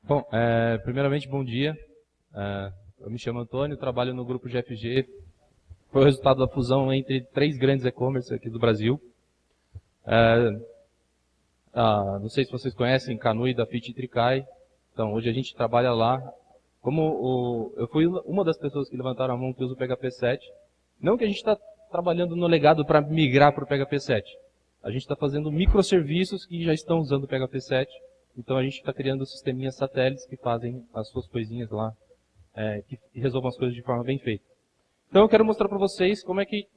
Bom, primeiramente, bom dia. Eu me chamo Antônio, trabalho no grupo GFG. Foi o resultado da fusão entre 3 grandes e-commerce aqui do Brasil. Não sei se vocês conhecem Canui, Dafit e Tricai. Então, hoje a gente trabalha lá. Eu fui uma das pessoas que levantaram a mão que usa o PHP 7. Não que a gente está trabalhando no legado para migrar para o PHP 7. A gente está fazendo microserviços que já estão usando o PHP 7. Então a gente está criando sisteminhas satélites que fazem as suas coisinhas lá, que resolvam as coisas de forma bem feita. Então eu quero mostrar para vocês como é que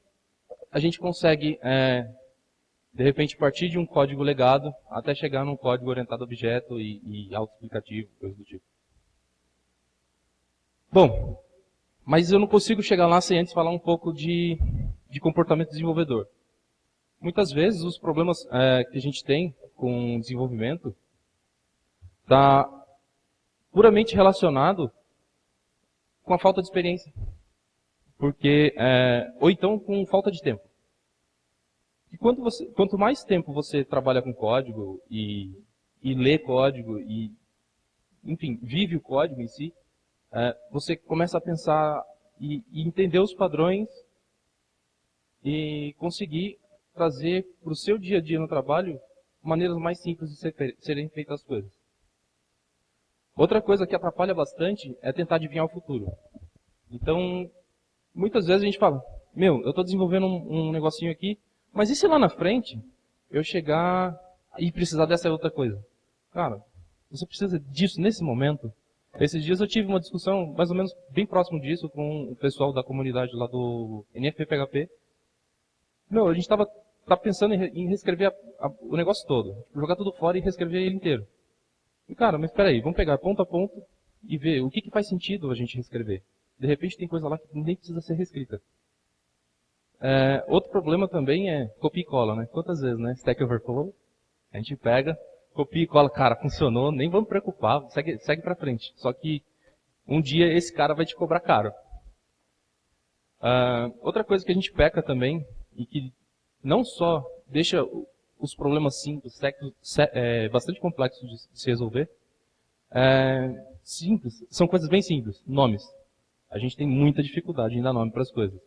a gente consegue, de repente, partir de um código legado até chegar num código orientado a objeto e autoexplicativo, coisas do tipo. Bom, mas eu não consigo chegar lá sem antes falar um pouco de comportamento do desenvolvedor. Muitas vezes os problemas que a gente tem com desenvolvimento está puramente relacionado com a falta de experiência. Ou então com falta de tempo. E quanto mais tempo você trabalha com código e lê código enfim, vive o código em si, você começa a pensar e entender os padrões e conseguir trazer para o seu dia a dia no trabalho maneiras mais simples de serem feitas as coisas. Outra coisa que atrapalha bastante é tentar adivinhar o futuro. Então, muitas vezes a gente fala, eu estou desenvolvendo um negocinho aqui, mas e se lá na frente eu chegar e precisar dessa outra coisa? Cara, você precisa disso nesse momento? Esses dias eu tive uma discussão mais ou menos bem próximo disso com o pessoal da comunidade lá do NFPHP. A gente estava pensando em reescrever o negócio todo, jogar tudo fora e reescrever ele inteiro. E cara, mas espera aí, vamos pegar ponto a ponto e ver o que faz sentido a gente reescrever. De repente tem coisa lá que nem precisa ser reescrita. Outro problema também é copia e cola, né? Quantas vezes, né? Stack Overflow, a gente pega, copia e cola, cara, funcionou, nem vamos preocupar, segue pra frente. Só que um dia esse cara vai te cobrar caro. Outra coisa que a gente peca também, e que não só deixa os problemas simples, bastante complexos de se resolver, simples, são coisas bem simples, nomes. A gente tem muita dificuldade em dar nome para as coisas.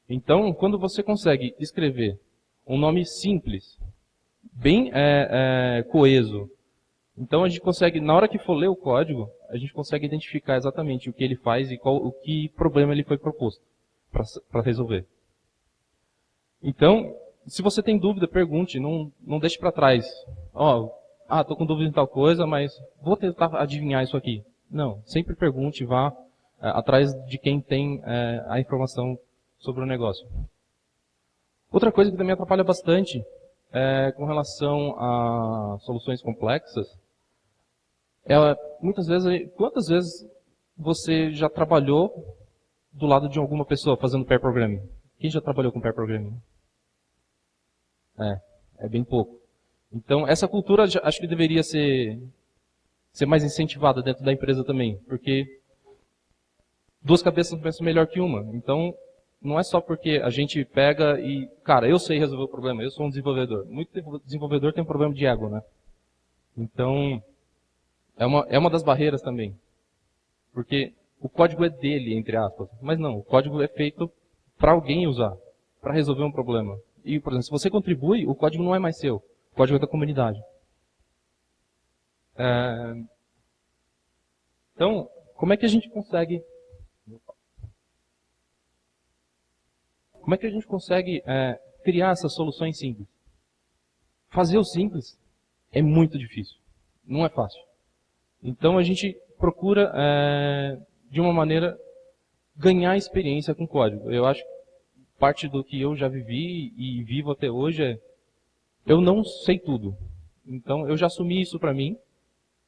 Então, quando você consegue escrever um nome simples, bem coeso, então a gente consegue, na hora que for ler o código, a gente consegue identificar exatamente o que ele faz e o que problema ele foi proposto para resolver. Então, se você tem dúvida, pergunte, não deixe para trás. Estou com dúvida em tal coisa, mas vou tentar adivinhar isso aqui. Não, sempre pergunte, vá atrás de quem tem a informação sobre o negócio. Outra coisa que também atrapalha bastante com relação a soluções complexas, muitas vezes, quantas vezes você já trabalhou do lado de alguma pessoa fazendo pair programming? Quem já trabalhou com pair programming? É bem pouco. Então, essa cultura acho que deveria ser mais incentivada dentro da empresa também, porque duas cabeças não pensam melhor que uma. Então, não é só porque a gente pega e, cara, eu sei resolver o problema, eu sou um desenvolvedor. Muito desenvolvedor tem um problema de ego, né? Então, é uma das barreiras também. Porque o código é dele, entre aspas. Mas não, o código é feito para alguém usar, para resolver um problema. E, por exemplo, se você contribui, o código não é mais seu. O código é da comunidade. Então, como é que a gente consegue... Como é que a gente consegue criar essas soluções simples? Fazer o simples é muito difícil. Não é fácil. Então, a gente procura, de uma maneira, ganhar experiência com código. Eu acho que parte do que eu já vivi e vivo até hoje eu não sei tudo. Então, eu já assumi isso para mim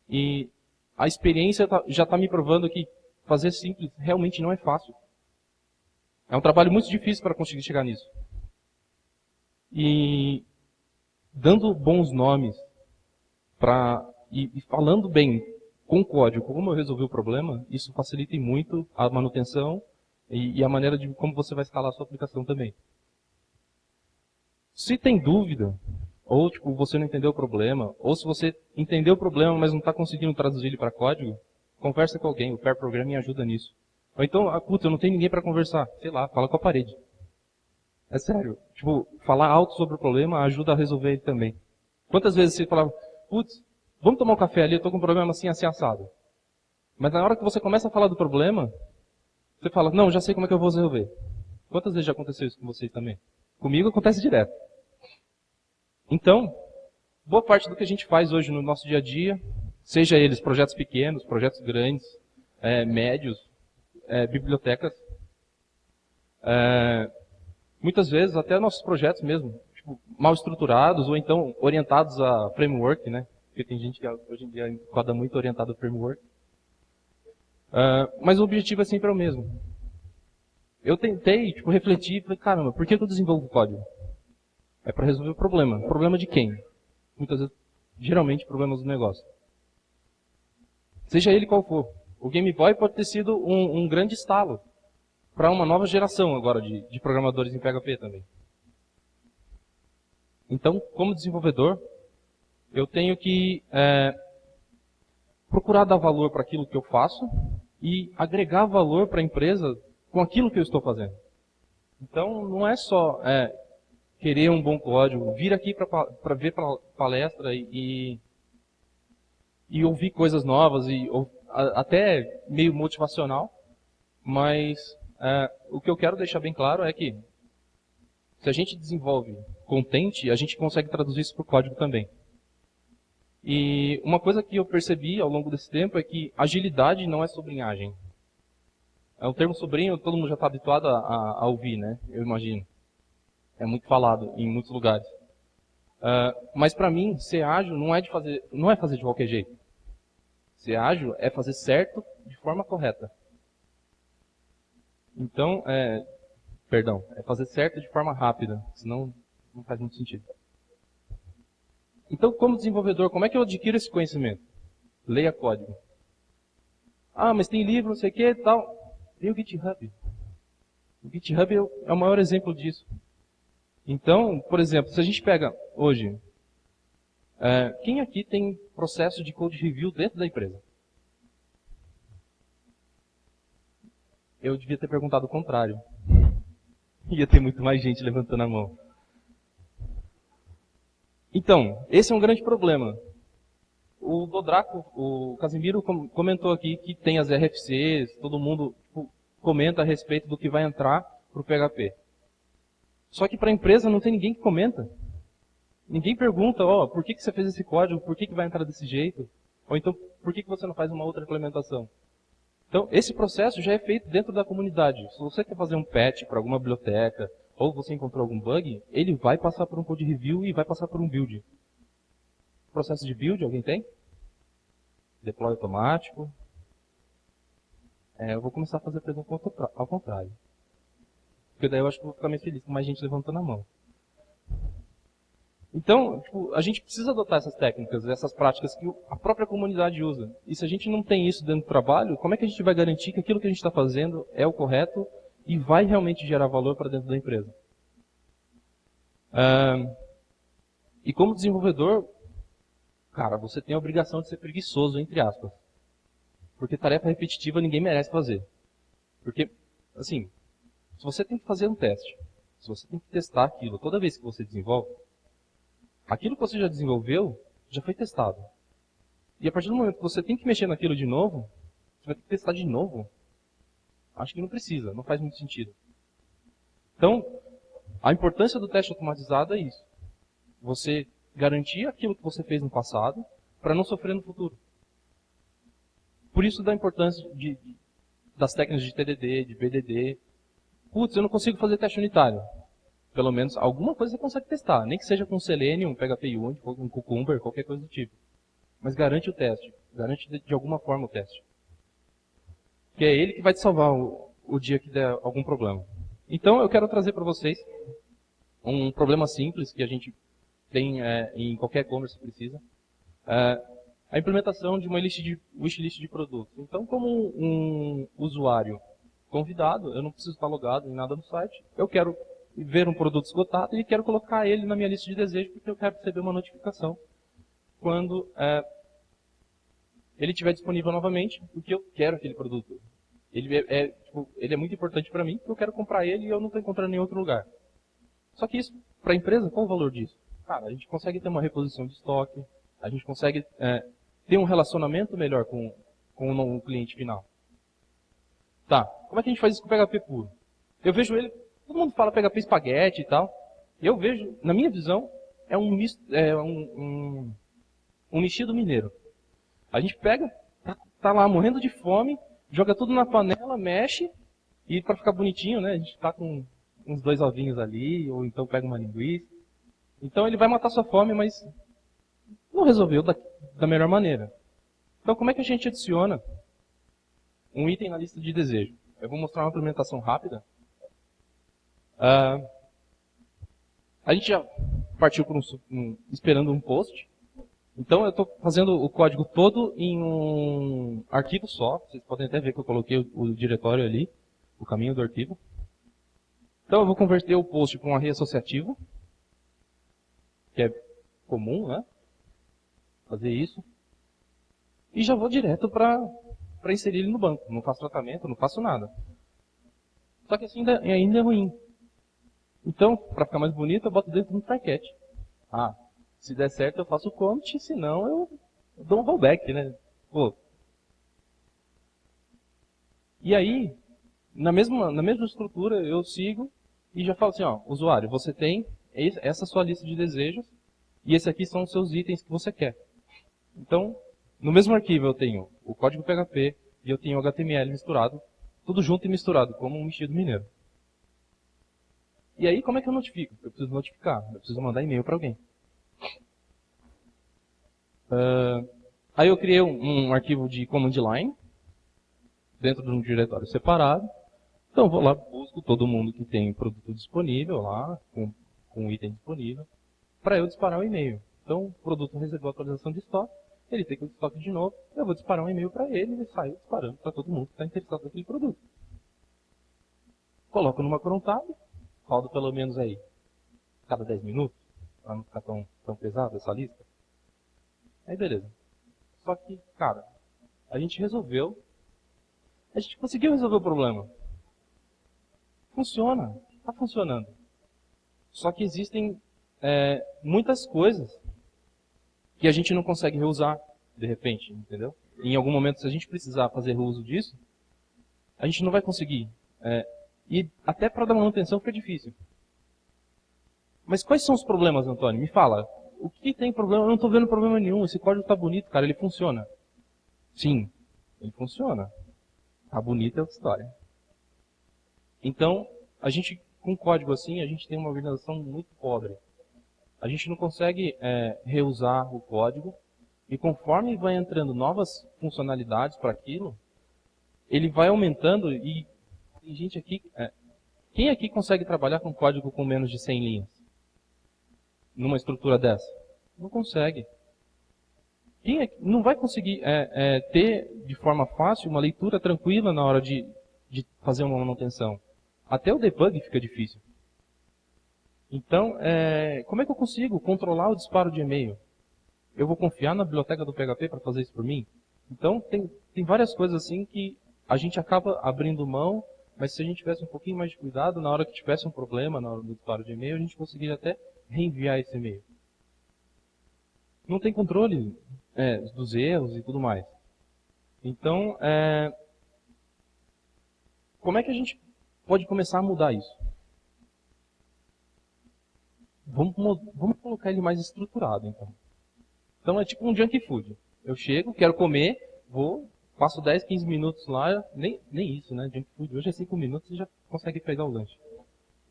e a experiência já está me provando que fazer simples realmente não é fácil. É um trabalho muito difícil para conseguir chegar nisso. E dando bons nomes e falando bem com código como eu resolvi o problema, isso facilita muito a manutenção e a maneira de como você vai escalar a sua aplicação também. Se tem dúvida, ou tipo, você não entendeu o problema, ou se você entendeu o problema, mas não está conseguindo traduzir ele para código, conversa com alguém, o pair programming ajuda nisso. Ou então, puta, eu não tenho ninguém para conversar, sei lá, fala com a parede. É sério, tipo, falar alto sobre o problema ajuda a resolver ele também. Quantas vezes você falava, putz, vamos tomar um café ali, eu tô com um problema assim, assim, assado. Mas na hora que você começa a falar do problema, você fala, não, já sei como é que eu vou resolver. Quantas vezes já aconteceu isso com vocês também? Comigo acontece direto. Então, boa parte do que a gente faz hoje no nosso dia a dia, seja eles projetos pequenos, projetos grandes, médios, bibliotecas, muitas vezes até nossos projetos mesmo, tipo, mal estruturados ou então orientados a framework, né? Porque tem gente que hoje em dia roda muito orientado a framework. Mas o objetivo é sempre o mesmo. Eu tentei, tipo, refletir e falei, caramba, por que eu desenvolvo código? É para resolver o problema. Problema de quem? Muitas vezes, geralmente, problemas do negócio. Seja ele qual for. O Game Boy pode ter sido um grande estalo para uma nova geração agora de programadores em PHP também. Então, como desenvolvedor, eu tenho que procurar dar valor para aquilo que eu faço e agregar valor para a empresa com aquilo que eu estou fazendo. Então, não é só querer um bom código, vir aqui para ver palestra e ouvir coisas novas, até meio motivacional, mas o que eu quero deixar bem claro é que se a gente desenvolve contente, a gente consegue traduzir isso para o código também. E uma coisa que eu percebi ao longo desse tempo é que agilidade não é sobrinhagem. O termo sobrinho todo mundo já está habituado a ouvir, né? Eu imagino. É muito falado em muitos lugares. Mas para mim, ser ágil não é fazer de qualquer jeito. Ser ágil é fazer certo de forma correta. Então, é fazer certo de forma rápida, senão não faz muito sentido. Então, como desenvolvedor, como é que eu adquiro esse conhecimento? Leia código. Mas tem livro, não sei o que e tal. Tem o GitHub. O GitHub é o maior exemplo disso. Então, por exemplo, se a gente pega hoje, quem aqui tem processo de code review dentro da empresa? Eu devia ter perguntado o contrário. Ia ter muito mais gente levantando a mão. Então, esse é um grande problema. O Dodraco, o Casimiro comentou aqui que tem as RFCs, todo mundo comenta a respeito do que vai entrar para o PHP. Só que para a empresa não tem ninguém que comenta. Ninguém pergunta, por que você fez esse código, por que vai entrar desse jeito? Ou então, por que você não faz uma outra implementação? Então, esse processo já é feito dentro da comunidade. Se você quer fazer um patch para alguma biblioteca, ou você encontrou algum bug, ele vai passar por um code review e vai passar por um build. Processo de build, alguém tem? Deploy automático. Eu vou começar a fazer a pergunta ao contrário. Porque daí eu acho que vou ficar mais feliz com mais gente levantando a mão. Então, a gente precisa adotar essas técnicas, essas práticas que a própria comunidade usa. E se a gente não tem isso dentro do trabalho, como é que a gente vai garantir que aquilo que a gente está fazendo é o correto e vai realmente gerar valor para dentro da empresa? E como desenvolvedor, cara, você tem a obrigação de ser preguiçoso, entre aspas. Porque tarefa repetitiva ninguém merece fazer. Porque, assim, se você tem que fazer um teste, se você tem que testar aquilo toda vez que você desenvolve, aquilo que você já desenvolveu já foi testado. E a partir do momento que você tem que mexer naquilo de novo, você vai ter que testar de novo. Acho que não precisa, não faz muito sentido. Então, a importância do teste automatizado é isso. Você garantir aquilo que você fez no passado para não sofrer no futuro. Por isso da importância das técnicas de TDD, de BDD. Putz, eu não consigo fazer teste unitário. Pelo menos alguma coisa você consegue testar. Nem que seja com Selenium, PHP Unit, com Cucumber, qualquer coisa do tipo. Mas garante o teste. Garante de alguma forma o teste. Que é ele que vai te salvar o dia que der algum problema. Então eu quero trazer para vocês um problema simples que a gente tem em qualquer e-commerce que precisa. A implementação de uma wishlist de produtos. Então, como um usuário convidado, eu não preciso estar logado em nada no site, eu quero ver um produto esgotado e quero colocar ele na minha lista de desejos porque eu quero receber uma notificação quando ele estiver disponível novamente, porque eu quero aquele produto. Ele é muito importante para mim, porque eu quero comprar ele e eu não estou encontrando em outro lugar. Só que isso, para a empresa, qual o valor disso? Cara, a gente consegue ter uma reposição de estoque, a gente consegue ter um relacionamento melhor com o cliente final. Tá, como é que a gente faz isso com o PHP puro? Eu vejo ele, todo mundo fala PHP espaguete e tal. Eu vejo, na minha visão, é um mexido mineiro. A gente pega, tá lá morrendo de fome, joga tudo na panela, mexe, e para ficar bonitinho, né, a gente tá com uns 2 ovinhos ali, ou então pega uma linguiça. Então ele vai matar sua fome, mas não resolveu da melhor maneira. Então como é que a gente adiciona um item na lista de desejo? Eu vou mostrar uma implementação rápida. A gente já partiu por esperando um post. Então eu estou fazendo o código todo em um arquivo só. Vocês podem até ver que eu coloquei o diretório ali, o caminho do arquivo. Então eu vou converter o post para um array associativo, que é comum, né? Fazer isso. E já vou direto para inserir ele no banco. Não faço tratamento, não faço nada. Só que assim ainda é ruim. Então, para ficar mais bonito, eu boto dentro de um try-catch. Se der certo eu faço o commit, se não eu dou um rollback, né? Pô. E aí, na mesma estrutura, eu sigo e já falo assim, ó, usuário, você tem essa sua lista de desejos e esse aqui são os seus itens que você quer. Então, no mesmo arquivo eu tenho o código PHP e eu tenho o HTML misturado, tudo junto e misturado, como um mexido mineiro. E aí, como é que eu notifico? Eu preciso notificar, eu preciso mandar e-mail para alguém. Aí eu criei um arquivo de command line, dentro de um diretório separado. Então eu vou lá, busco todo mundo que tem produto disponível lá, com item disponível, para eu disparar um e-mail. Então o produto recebeu atualização de estoque, ele tem que estoque de novo, eu vou disparar um e-mail para ele e ele sai disparando para todo mundo que está interessado naquele produto. Coloco numa cron tab, rodo pelo menos aí cada 10 minutos, para não ficar tão pesado essa lista. Aí beleza. Só que, cara, a gente conseguiu resolver o problema. Funciona, está funcionando. Só que existem muitas coisas que a gente não consegue reusar de repente, entendeu? Em algum momento, se a gente precisar fazer uso disso, a gente não vai conseguir. E até para dar manutenção fica difícil. Mas quais são os problemas, Antônio? Me fala. O que tem problema? Eu não estou vendo problema nenhum. Esse código está bonito, cara. Ele funciona. Sim, ele funciona. Está bonito é outra história. Então, a gente, com código assim, a gente tem uma organização muito pobre. A gente não consegue reusar o código. E conforme vai entrando novas funcionalidades para aquilo, ele vai aumentando e tem gente aqui... quem aqui consegue trabalhar com código com menos de 100 linhas? Numa estrutura dessa? Não consegue. Quem não vai conseguir ter de forma fácil uma leitura tranquila na hora de fazer uma manutenção. Até o debug fica difícil. Então, como é que eu consigo controlar o disparo de e-mail? Eu vou confiar na biblioteca do PHP para fazer isso por mim? Então, tem várias coisas assim que a gente acaba abrindo mão, mas se a gente tivesse um pouquinho mais de cuidado, na hora que tivesse um problema na hora do disparo de e-mail, a gente conseguiria até reenviar esse e-mail. Não tem controle dos erros e tudo mais. Então, como é que a gente pode começar a mudar isso? Vamos colocar ele mais estruturado, então. Então é tipo um junk food. Eu chego, quero comer, passo 10, 15 minutos lá, nem isso, né? Junk food hoje é 5 minutos e já consegue pegar o lanche.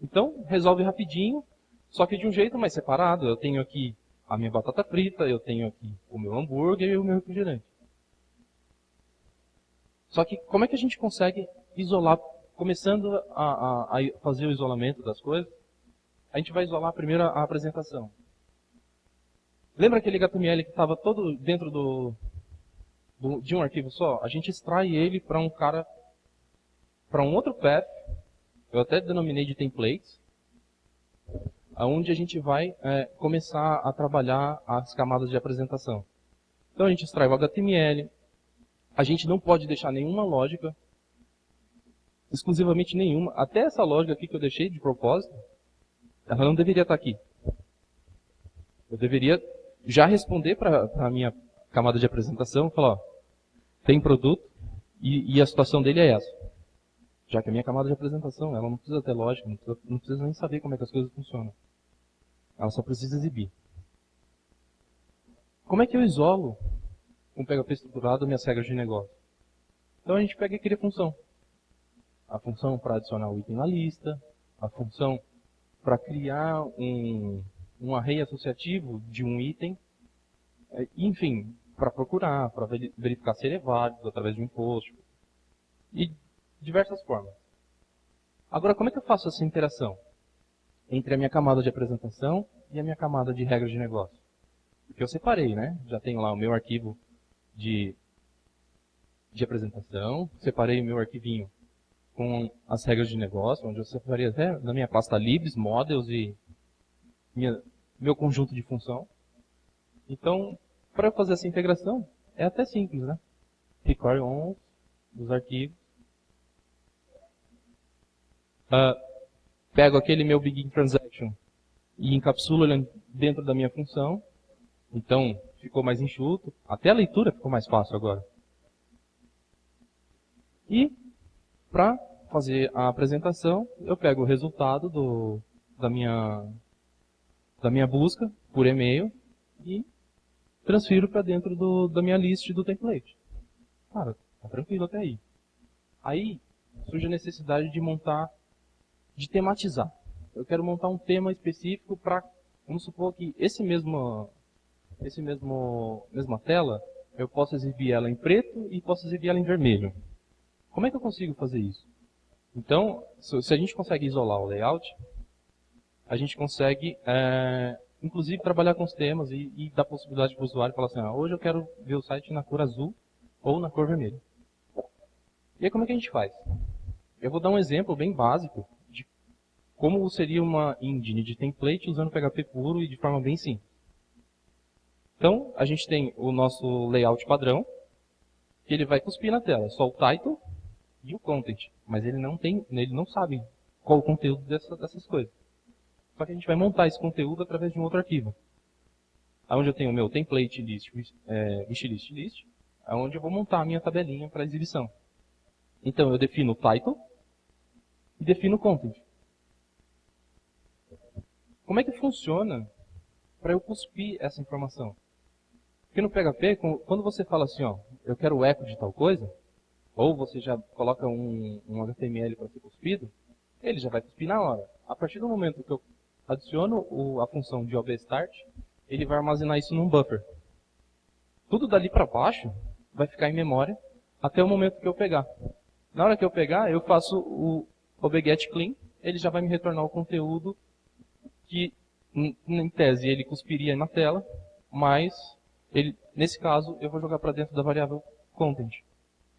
Então, resolve rapidinho, só que de um jeito mais separado. Eu tenho aqui a minha batata frita, eu tenho aqui o meu hambúrguer e o meu refrigerante. Só que como é que a gente consegue isolar, começando a fazer o isolamento das coisas, a gente vai isolar primeiro a apresentação. Lembra aquele HTML que estava todo dentro de um arquivo só? A gente extrai ele para um outro path, eu até denominei de templates, onde a gente vai começar a trabalhar as camadas de apresentação. Então a gente extrai o HTML, a gente não pode deixar nenhuma lógica, exclusivamente nenhuma. Até essa lógica aqui que eu deixei de propósito, ela não deveria estar aqui. Eu deveria já responder para a minha camada de apresentação, falar, ó, tem produto e a situação dele é essa. Já que a minha camada de apresentação, ela não precisa ter lógica, não precisa nem saber como é que as coisas funcionam. Ela só precisa exibir. Como é que eu isolo com PHP estruturado minhas regras de negócio? Então a gente pega e cria função. A função para adicionar o item na lista, a função para criar um array associativo de um item, enfim, para procurar, para verificar se ele é válido através de um post, e diversas formas. Agora, como é que eu faço essa interação entre a minha camada de apresentação e a minha camada de regras de negócio? Porque eu separei, né? Já tenho lá o meu arquivo de apresentação, separei o meu arquivinho com as regras de negócio, onde eu separei até na minha pasta libs, models e meu conjunto de função. Então, para eu fazer essa integração, é até simples, né? Require on dos arquivos. Pego aquele meu begin transaction e encapsulo ele dentro da minha função. Então, ficou mais enxuto. Até a leitura ficou mais fácil agora. E, para fazer a apresentação, eu pego o resultado da minha busca por e-mail e transfiro para dentro da minha list do template. Cara, tá tranquilo até aí. Aí surge a necessidade de tematizar. Eu quero montar um tema específico para, vamos supor que mesma tela, eu posso exibir ela em preto e posso exibir ela em vermelho. Como é que eu consigo fazer isso? Então, se a gente consegue isolar o layout, a gente consegue, inclusive, trabalhar com os temas e dar possibilidade para o usuário falar assim, hoje eu quero ver o site na cor azul ou na cor vermelha. E aí como é que a gente faz? Eu vou dar um exemplo bem básico de como seria uma engine de template usando PHP puro e de forma bem simples. Então, a gente tem o nosso layout padrão, que ele vai cuspir na tela, só o title e o content. Mas ele não sabe qual o conteúdo dessas coisas. Só que a gente vai montar esse conteúdo através de um outro arquivo. Onde eu tenho o meu template list, wishlist, onde eu vou montar a minha tabelinha para exibição. Então eu defino o title e defino o content. Como é que funciona para eu cuspir essa informação? Porque no PHP, quando você fala assim, eu quero o eco de tal coisa, ou você já coloca um HTML para ser cuspido, ele já vai cuspir na hora. A partir do momento que eu adiciono a função de obstart, ele vai armazenar isso num buffer. Tudo dali para baixo vai ficar em memória até o momento que eu pegar. Na hora que eu pegar, eu faço o obget clean, ele já vai me retornar o conteúdo que, em tese, ele cuspiria na tela, mas, nesse caso, eu vou jogar para dentro da variável content,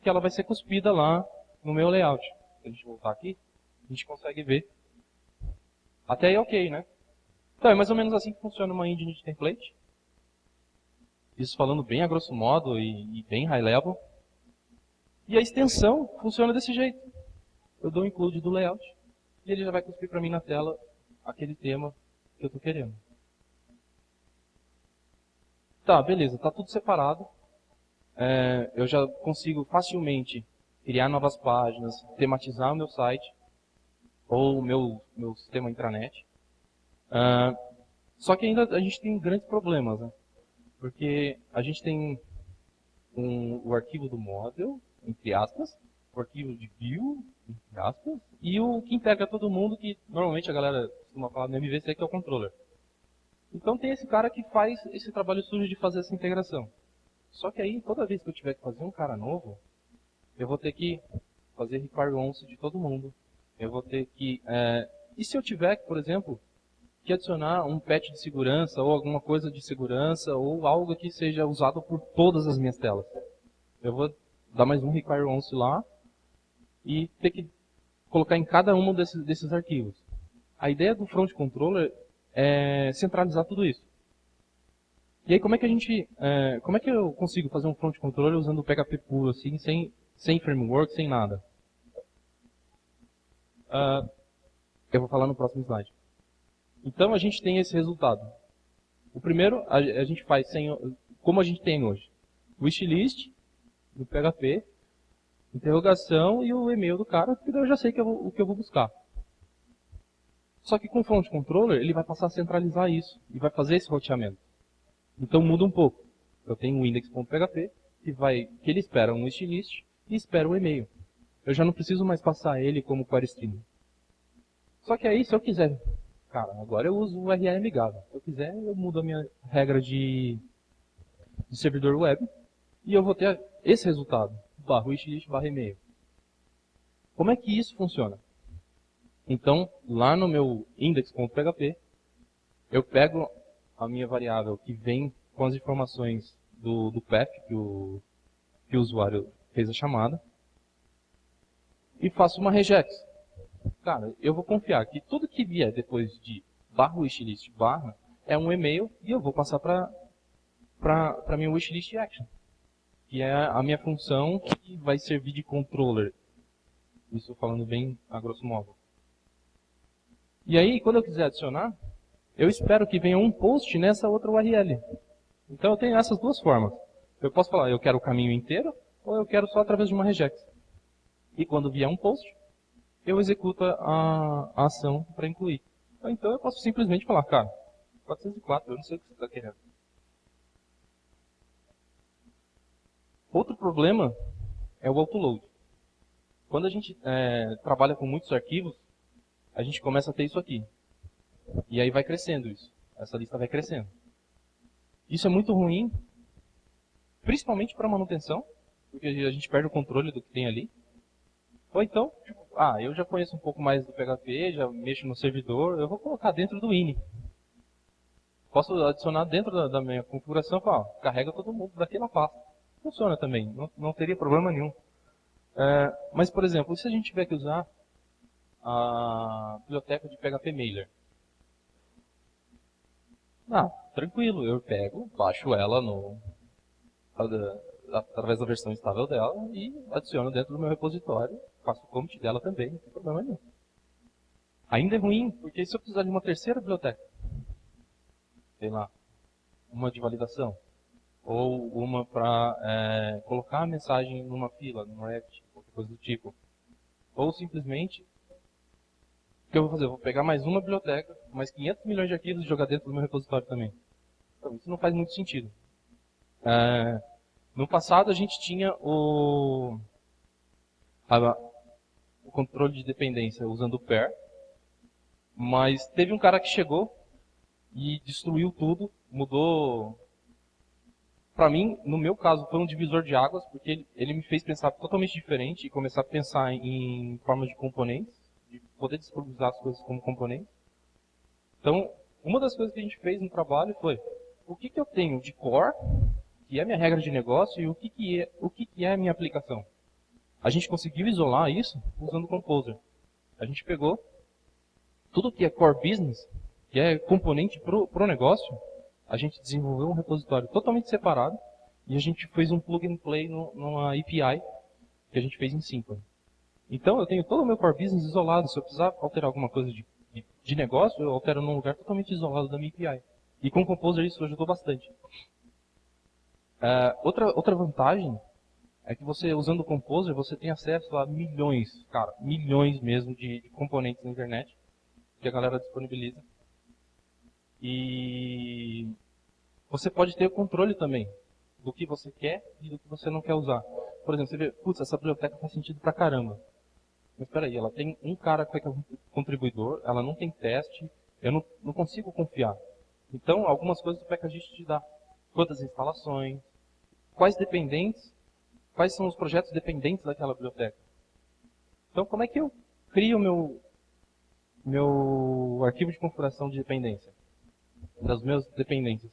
que ela vai ser cuspida lá no meu layout. Se a gente voltar aqui, a gente consegue ver. Até aí ok, né? Então, é mais ou menos assim que funciona uma engine de template. Isso falando bem a grosso modo e bem high level. E a extensão funciona desse jeito. Eu dou um include do layout e ele já vai cuspir para mim na tela aquele tema que eu estou querendo. Tá, beleza, está tudo separado. Eu já consigo facilmente criar novas páginas, tematizar o meu site ou o meu sistema intranet. Só que ainda a gente tem grandes problemas, né? Porque a gente tem o arquivo do model, entre aspas, o arquivo de view, entre aspas, e o que integra todo mundo, que normalmente a galera costuma falar no MVC, que é o controller. Então tem esse cara que faz esse trabalho sujo de fazer essa integração. Só que aí, toda vez que eu tiver que fazer um cara novo, eu vou ter que fazer require once de todo mundo. Eu vou ter que... E se eu tiver, por exemplo, que adicionar um patch de segurança, ou alguma coisa de segurança, ou algo que seja usado por todas as minhas telas? Eu vou dar mais um require once lá, e ter que colocar em cada um desses arquivos. A ideia do front controller é centralizar tudo isso. E aí como é que eu consigo fazer um front controller usando o PHP puro, assim, sem framework, sem nada? Eu vou falar no próximo slide. Então a gente tem esse resultado. O primeiro a gente faz como a gente tem hoje. Wishlist do PHP, interrogação e o e-mail do cara, porque daí eu já sei o que eu vou buscar. Só que com o front controller ele vai passar a centralizar isso e vai fazer esse roteamento. Então muda um pouco. Eu tenho o index.php que ele espera um wishlist e espera o e-mail. Eu já não preciso mais passar ele como query stream. Só que aí, se eu quiser, cara, agora eu uso o URL amigável. Se eu quiser, eu mudo a minha regra de servidor web e eu vou ter esse resultado, /wishlist /e-mail. Como é que isso funciona? Então, lá no meu index.php, eu pego a minha variável que vem com as informações do path que o usuário fez a chamada e faço uma regex. Cara, eu vou confiar que tudo que vier depois de /wishlist é um e-mail e eu vou passar para minha wishlist action, que é a minha função que vai servir de controller. Isso falando bem a grosso modo. E aí, quando eu quiser adicionar, eu espero que venha um post nessa outra URL. Então eu tenho essas duas formas. Eu posso falar, eu quero o caminho inteiro, ou eu quero só através de uma regex. E quando vier um post, eu executo a ação para incluir. Ou então eu posso simplesmente falar, cara, 404, eu não sei o que você está querendo. Outro problema é o autoload. Quando a gente trabalha com muitos arquivos, a gente começa a ter isso aqui. E aí vai crescendo isso. Essa lista vai crescendo. Isso é muito ruim, principalmente para manutenção, porque a gente perde o controle do que tem ali. Ou então, tipo, eu já conheço um pouco mais do PHP, já mexo no servidor, eu vou colocar dentro do ini. Posso adicionar dentro da minha configuração e falar, carrega todo mundo daquela pasta. Funciona também, não teria problema nenhum. Mas, por exemplo, se a gente tiver que usar a biblioteca de PHP Mailer. Tranquilo, eu pego, baixo ela através da versão estável dela e adiciono dentro do meu repositório, faço o commit dela também, não tem problema nenhum. Ainda é ruim, porque se eu precisar de uma terceira biblioteca, sei lá, uma de validação, ou uma para colocar a mensagem numa fila, num React, qualquer coisa do tipo, ou simplesmente, o que eu vou fazer? Eu vou pegar mais uma biblioteca, mais 500 milhões de arquivos e jogar dentro do meu repositório também. Então, isso não faz muito sentido. No passado a gente tinha o controle de dependência usando o pair, mas teve um cara que chegou e destruiu tudo, mudou. Para mim, no meu caso, foi um divisor de águas, porque ele me fez pensar totalmente diferente e começar a pensar em formas de componentes, de poder disponibilizar as coisas como componentes. Então, uma das coisas que a gente fez no trabalho foi o que eu tenho de core, que é a minha regra de negócio, e o que é a minha aplicação. A gente conseguiu isolar isso usando o Composer. A gente pegou tudo que é core business, que é componente pro negócio, a gente desenvolveu um repositório totalmente separado e a gente fez um plug and play numa API que a gente fez em Symfony. Então eu tenho todo o meu core business isolado. Se eu precisar alterar alguma coisa de negócio, eu altero num lugar totalmente isolado da minha API. E com o Composer isso ajudou bastante. Outra vantagem é que você, usando o Composer, você tem acesso a milhões, cara, milhões mesmo de componentes na internet que a galera disponibiliza. E você pode ter o controle também do que você quer e do que você não quer usar. Por exemplo, você vê, putz, essa biblioteca faz sentido pra caramba. Mas espera aí, ela tem um cara que é contribuidor, ela não tem teste, eu não consigo confiar. Então, algumas coisas do packagist te dá. Quantas instalações, quais são os projetos dependentes daquela biblioteca. Então, como é que eu crio o meu arquivo de configuração de dependência? Das minhas dependências.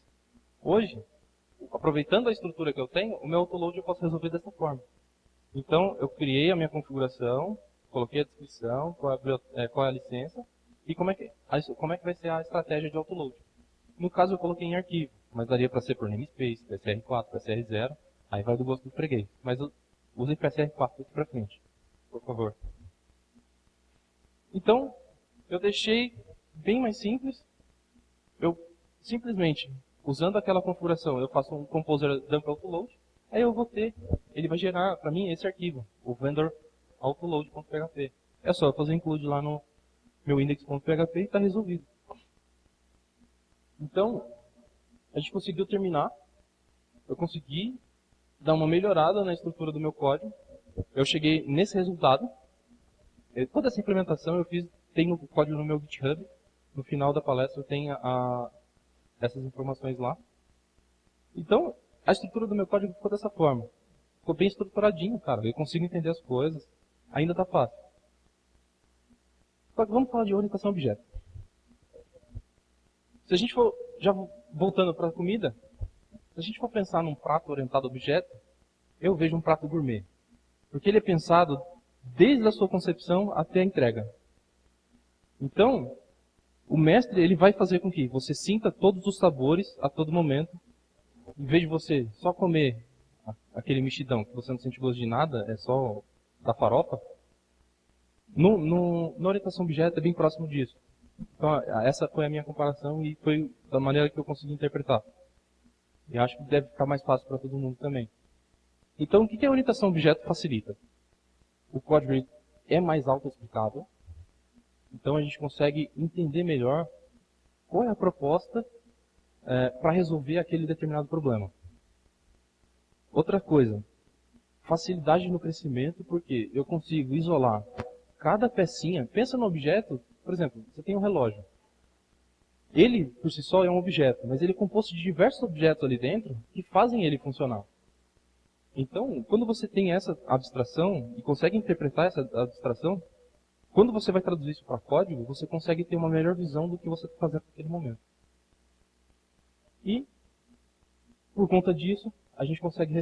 Hoje, aproveitando a estrutura que eu tenho, o meu autoload eu posso resolver dessa forma. Então, eu criei a minha configuração, coloquei a descrição, qual é a licença, e como é que vai ser a estratégia de autoload. No caso, eu coloquei em arquivo, mas daria para ser por namespace, PSR4, PSR0, aí vai do gosto do freguês. Mas usem PSR4 daqui para frente, por favor. Então, eu deixei bem mais simples. Eu simplesmente, usando aquela configuração, eu faço um composer dump autoload, aí eu vou ter, ele vai gerar para mim esse arquivo, o vendor autoload.php. É só fazer include lá no meu index.php e está resolvido. Então, a gente conseguiu terminar, eu consegui dar uma melhorada na estrutura do meu código, eu cheguei nesse resultado. Toda essa implementação eu fiz, tem o código no meu GitHub, no final da palestra tem essas informações lá. Então, a estrutura do meu código ficou dessa forma. Ficou bem estruturadinho, cara, eu consigo entender as coisas, ainda está fácil. Só que vamos falar de orientação a objeto. Se a gente for, já voltando para a comida, se a gente for pensar num prato orientado a objeto, eu vejo um prato gourmet. Porque ele é pensado desde a sua concepção até a entrega. Então, o mestre ele vai fazer com que você sinta todos os sabores a todo momento. Em vez de você só comer aquele mexidão que você não sente gosto de nada, é só da farofa, na orientação a objeto é bem próximo disso. Então, essa foi a minha comparação e foi da maneira que eu consegui interpretar. E acho que deve ficar mais fácil para todo mundo também. Então, o que a orientação a objeto facilita? O código é mais autoexplicável. Então, a gente consegue entender melhor qual é a proposta para resolver aquele determinado problema. Outra coisa, facilidade no crescimento, porque eu consigo isolar cada pecinha. Pensa no objeto, por exemplo, você tem um relógio. Ele, por si só, é um objeto, mas ele é composto de diversos objetos ali dentro que fazem ele funcionar. Então, quando você tem essa abstração e consegue interpretar essa abstração, quando você vai traduzir isso para código, você consegue ter uma melhor visão do que você está fazendo naquele momento. E, por conta disso, a gente consegue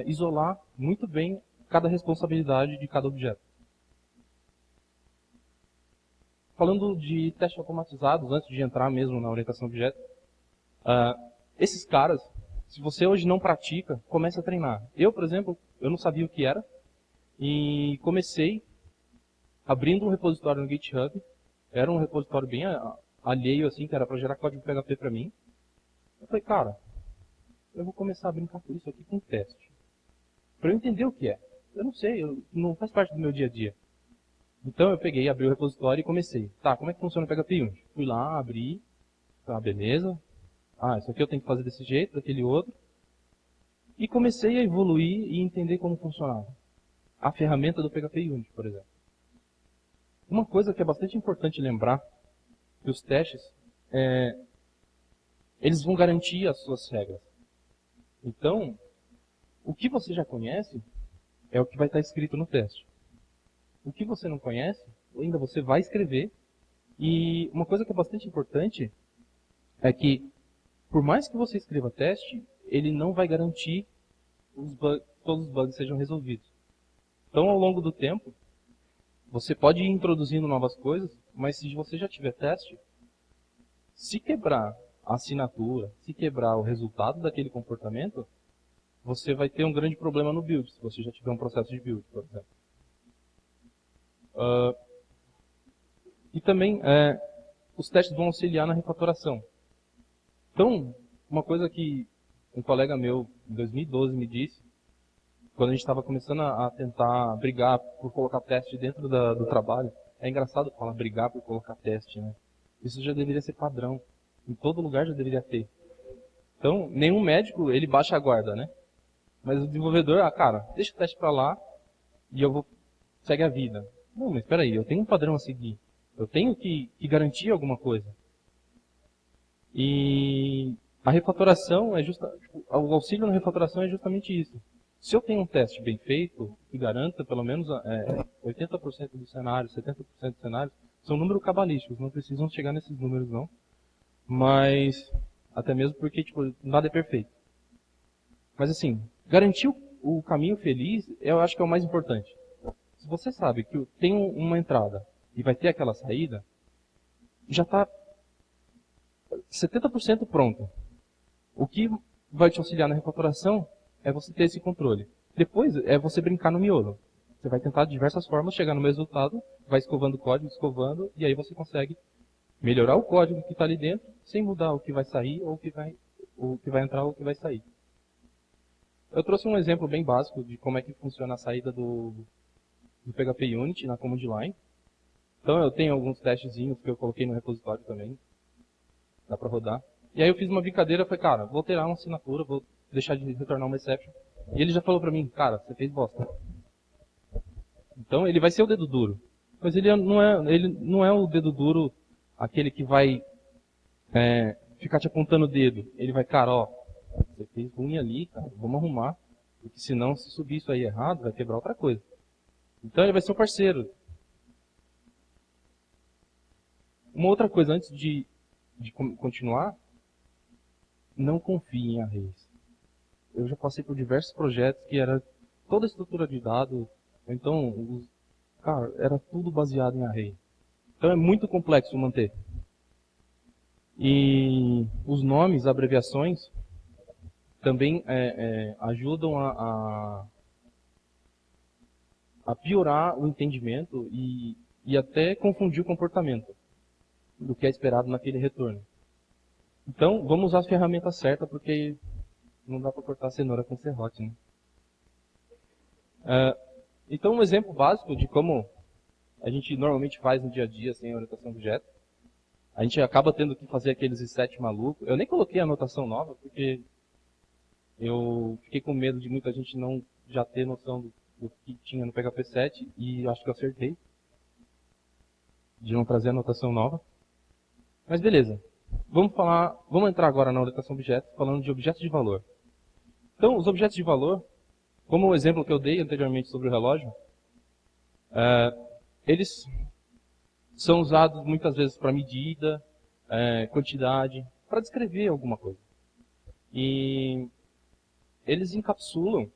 isolar muito bem cada responsabilidade de cada objeto. Falando de testes automatizados, antes de entrar mesmo na orientação a objeto, esses caras, se você hoje não pratica, comece a treinar. Eu, por exemplo, eu não sabia o que era, e comecei abrindo um repositório no GitHub. Era um repositório bem alheio, assim, que era para gerar código PHP para mim. Eu falei, cara, eu vou começar a brincar com isso aqui com teste. Para eu entender o que é. Eu não sei, não faz parte do meu dia a dia. Então eu peguei, abri o repositório e comecei. Tá, como é que funciona o PHP Unit? Fui lá, abri, tá, beleza. Isso aqui eu tenho que fazer desse jeito, daquele outro. E comecei a evoluir e entender como funcionava. A ferramenta do PHP Unit, por exemplo. Uma coisa que é bastante importante lembrar, que os testes, eles vão garantir as suas regras. Então, o que você já conhece é o que vai estar escrito no teste. O que você não conhece, ainda você vai escrever. E uma coisa que é bastante importante é que, por mais que você escreva teste, ele não vai garantir todos os bugs sejam resolvidos. Então, ao longo do tempo, você pode ir introduzindo novas coisas, mas se você já tiver teste, se quebrar a assinatura, se quebrar o resultado daquele comportamento, você vai ter um grande problema no build, se você já tiver um processo de build, por exemplo. E também, os testes vão auxiliar na refatoração. Então, uma coisa que um colega meu, em 2012, me disse, quando a gente estava começando a tentar brigar por colocar teste dentro do trabalho, é engraçado falar brigar por colocar teste, né? Isso já deveria ser padrão. Em todo lugar já deveria ter. Então, nenhum médico, ele baixa a guarda, né? Mas o desenvolvedor, cara, deixa o teste pra lá e eu vou... segue a vida. Não, mas espera aí, eu tenho um padrão a seguir. Eu tenho que garantir alguma coisa. E a refatoração o auxílio na refatoração é justamente isso. Se eu tenho um teste bem feito, que garanta pelo menos 80% dos cenários, 70% dos cenários, são números cabalísticos, não precisam chegar nesses números não. Mas, até mesmo porque nada é perfeito. Mas assim, garantir o caminho feliz, eu acho que é o mais importante. Se você sabe que tem uma entrada e vai ter aquela saída, já está 70% pronto. O que vai te auxiliar na refatoração é você ter esse controle. Depois é você brincar no miolo. Você vai tentar de diversas formas chegar no mesmo resultado, vai escovando o código, escovando, e aí você consegue melhorar o código que está ali dentro, sem mudar o que vai sair, ou o que vai entrar ou o que vai sair. Eu trouxe um exemplo bem básico de como é que funciona a saída do PHP Unity na command line. Então eu tenho alguns testezinhos que eu coloquei no repositório também. Dá pra rodar. E aí eu fiz uma brincadeira, falei, cara, vou alterar uma assinatura, vou deixar de retornar uma exception. E ele já falou pra mim, cara, você fez bosta. Então ele vai ser o dedo duro. Mas ele não é o dedo duro aquele que vai ficar te apontando o dedo. Ele vai, cara, ó, você fez ruim ali, cara, vamos arrumar. Porque senão, se subir isso aí errado, vai quebrar outra coisa. Então ele vai ser um parceiro. Uma outra coisa, antes de continuar, não confie em arrays. Eu já passei por diversos projetos que era toda a estrutura de dados, então, cara, era tudo baseado em array. Então é muito complexo manter. E os nomes, abreviações, também ajudam a piorar o entendimento e até confundir o comportamento do que é esperado naquele retorno. Então, vamos usar a ferramenta certa, porque não dá para cortar a cenoura com serrote, né? Então, um exemplo básico de como a gente normalmente faz no dia a dia sem orientação a objeto. A gente acaba tendo que fazer aqueles reset malucos. Eu nem coloquei a anotação nova, porque eu fiquei com medo de muita gente não já ter noção do que tinha no PHP 7, e acho que eu acertei de não trazer a anotação nova. Mas beleza. Vamos entrar agora na orientação a objeto, falando de objetos de valor. Então, os objetos de valor, como o exemplo que eu dei anteriormente sobre o relógio, eles são usados muitas vezes para medida, quantidade, para descrever alguma coisa. E eles encapsulam,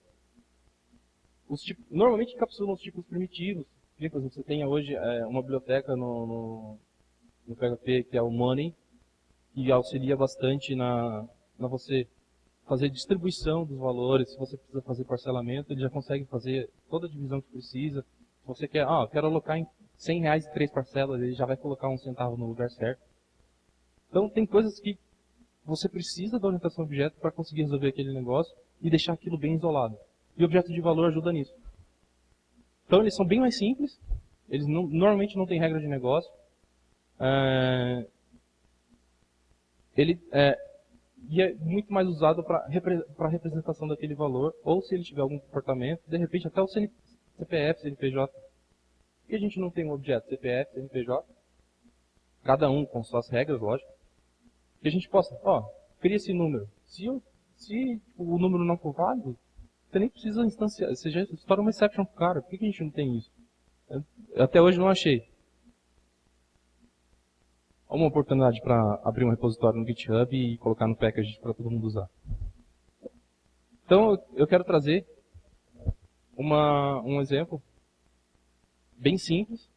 normalmente encapsulam os tipos primitivos. Por exemplo, você tem hoje uma biblioteca no PHP que é o Money, que auxilia bastante na você fazer distribuição dos valores. Se você precisa fazer parcelamento, ele já consegue fazer toda a divisão que precisa. Se você quer, quero alocar em R$100 em 3 parcelas, ele já vai colocar um centavo no lugar certo. Então tem coisas que você precisa da orientação a objeto para conseguir resolver aquele negócio e deixar aquilo bem isolado. E o objeto de valor ajuda nisso. Então eles são bem mais simples, eles normalmente não têm regra de negócio. E é muito mais usado para a representação daquele valor, ou se ele tiver algum comportamento, de repente até o CPF, CNPJ. E a gente não tem um objeto CPF, CNPJ, cada um com suas regras, lógico, que a gente possa, cria esse número. Se o número não for válido, você nem precisa instanciar, você já estoura uma exception pro cara. Por que a gente não tem isso? Eu até hoje não achei. Uma oportunidade para abrir um repositório no GitHub e colocar no package para todo mundo usar. Então, eu quero trazer um exemplo bem simples,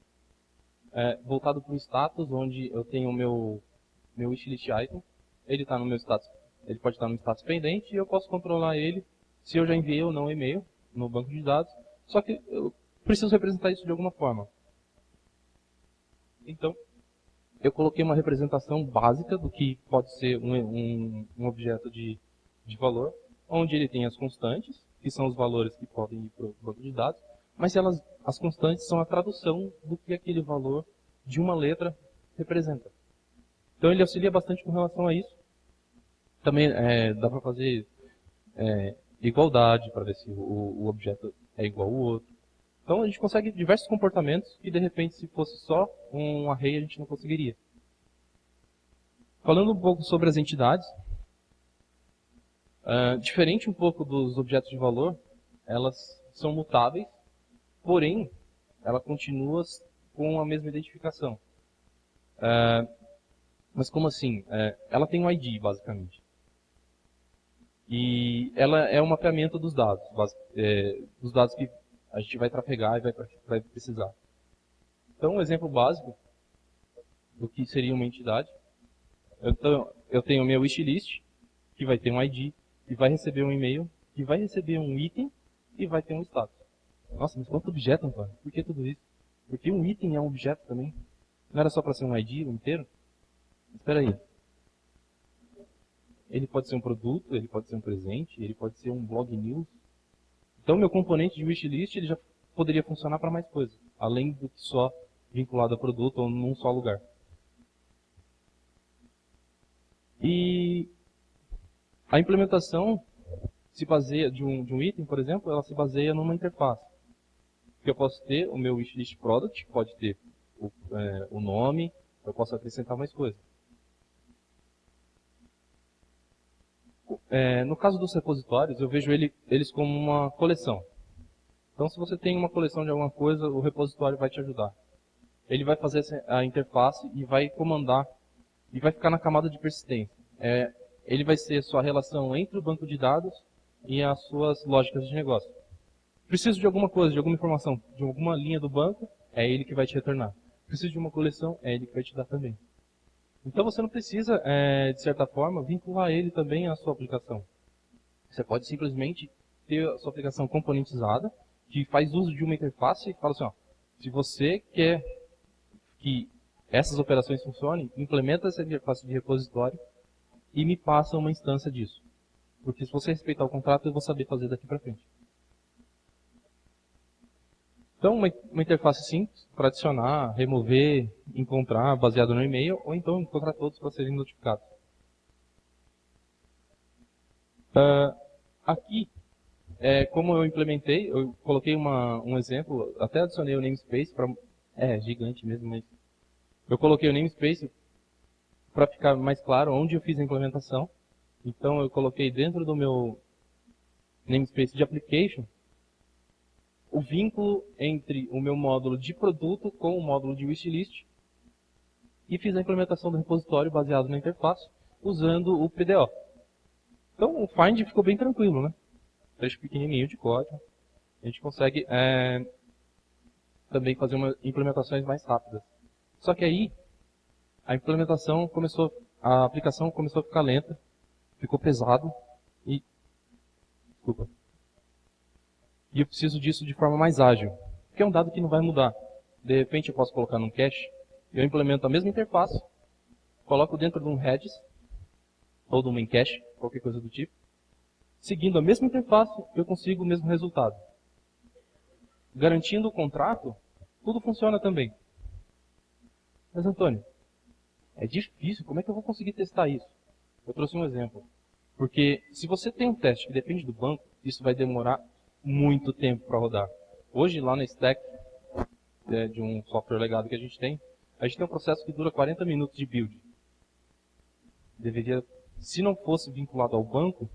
voltado para o status, onde eu tenho o meu wishlist item. Ele está no meu status, ele pode estar no status pendente e eu posso controlar ele se eu já enviei ou não e-mail no banco de dados. Só que eu preciso representar isso de alguma forma. Então, eu coloquei uma representação básica do que pode ser um objeto de valor, onde ele tem as constantes, que são os valores que podem ir para o banco de dados, mas as constantes são a tradução do que aquele valor de uma letra representa. Então ele auxilia bastante com relação a isso. Também dá para fazer igualdade, para ver se o objeto é igual ao outro. Então a gente consegue diversos comportamentos que de repente se fosse só um array a gente não conseguiria. Falando um pouco sobre as entidades, diferente um pouco dos objetos de valor, elas são mutáveis, porém ela continua com a mesma identificação. Mas como assim? Ela tem um ID, basicamente. E ela é um mapeamento dos dados que a gente vai trafegar e vai precisar. Então, um exemplo básico do que seria uma entidade. Eu tenho o meu wishlist, que vai ter um ID, que vai receber um e-mail, que vai receber um item e vai ter um status. Nossa, mas quanto objeto, Antônio? Por que tudo isso? Porque um item é um objeto também. Não era só para ser um ID inteiro? Espera aí. Ele pode ser um produto, ele pode ser um presente, ele pode ser um blog news. Então, meu componente de wishlist ele já poderia funcionar para mais coisas, além do que só vinculado a produto ou num só lugar. E a implementação se baseia de um item, por exemplo, ela se baseia numa interface. Que eu posso ter o meu wishlist product, pode ter o nome, eu posso acrescentar mais coisas. No caso dos repositórios, eu vejo eles como uma coleção. Então, se você tem uma coleção de alguma coisa, o repositório vai te ajudar. Ele vai fazer a interface e vai comandar, e vai ficar na camada de persistência. Ele vai ser a sua relação entre o banco de dados e as suas lógicas de negócio. Preciso de alguma coisa, de alguma informação, de alguma linha do banco, é ele que vai te retornar. Preciso de uma coleção, é ele que vai te dar também. Então você não precisa, de certa forma, vincular ele também à sua aplicação. Você pode simplesmente ter a sua aplicação componentizada, que faz uso de uma interface e fala assim, ó, se você quer que essas operações funcionem, implementa essa interface de repositório e me passa uma instância disso. Porque se você respeitar o contrato, eu vou saber fazer daqui para frente. Então, uma interface simples para adicionar, remover, encontrar, baseado no e-mail, ou então encontrar todos para serem notificados. Aqui, como eu implementei, eu coloquei um exemplo, até adicionei o namespace para... É gigante mesmo, mas... Eu coloquei o namespace para ficar mais claro onde eu fiz a implementação. Então, eu coloquei dentro do meu namespace de application o vínculo entre o meu módulo de produto com o módulo de wishlist e fiz a implementação do repositório baseado na interface usando o PDO. Então o find ficou bem tranquilo, né? Trecho pequenininho de código. A gente consegue também fazer implementações mais rápidas. Só que aí a aplicação começou a ficar lenta, ficou pesado e eu preciso disso de forma mais ágil, porque é um dado que não vai mudar. De repente eu posso colocar num cache, eu implemento a mesma interface, coloco dentro de um Redis, ou de um main cache, qualquer coisa do tipo. Seguindo a mesma interface, eu consigo o mesmo resultado. Garantindo o contrato, tudo funciona também. Mas Antônio, é difícil, como é que eu vou conseguir testar isso? Eu trouxe um exemplo. Porque se você tem um teste que depende do banco, isso vai demorar muito tempo para rodar. Hoje, lá na Stack, de um software legado que a gente tem um processo que dura 40 minutos de build. Deveria, se não fosse vinculado ao banco,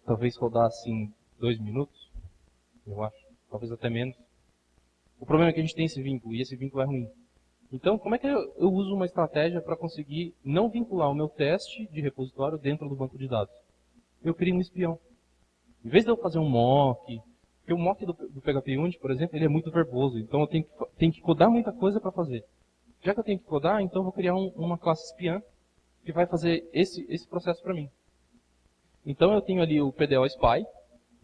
talvez rodasse em 2 minutos, eu acho, talvez até menos. O problema é que a gente tem esse vínculo, e esse vínculo é ruim. Então, como é que eu uso uma estratégia para conseguir não vincular o meu teste de repositório dentro do banco de dados? Eu crio um espião. Em vez de eu fazer um mock, porque o mock do PHP Unit, por exemplo, ele é muito verboso, então eu tenho que codar muita coisa para fazer. Já que eu tenho que codar, então eu vou criar uma classe espiã que vai fazer esse processo para mim. Então eu tenho ali o PDO Spy,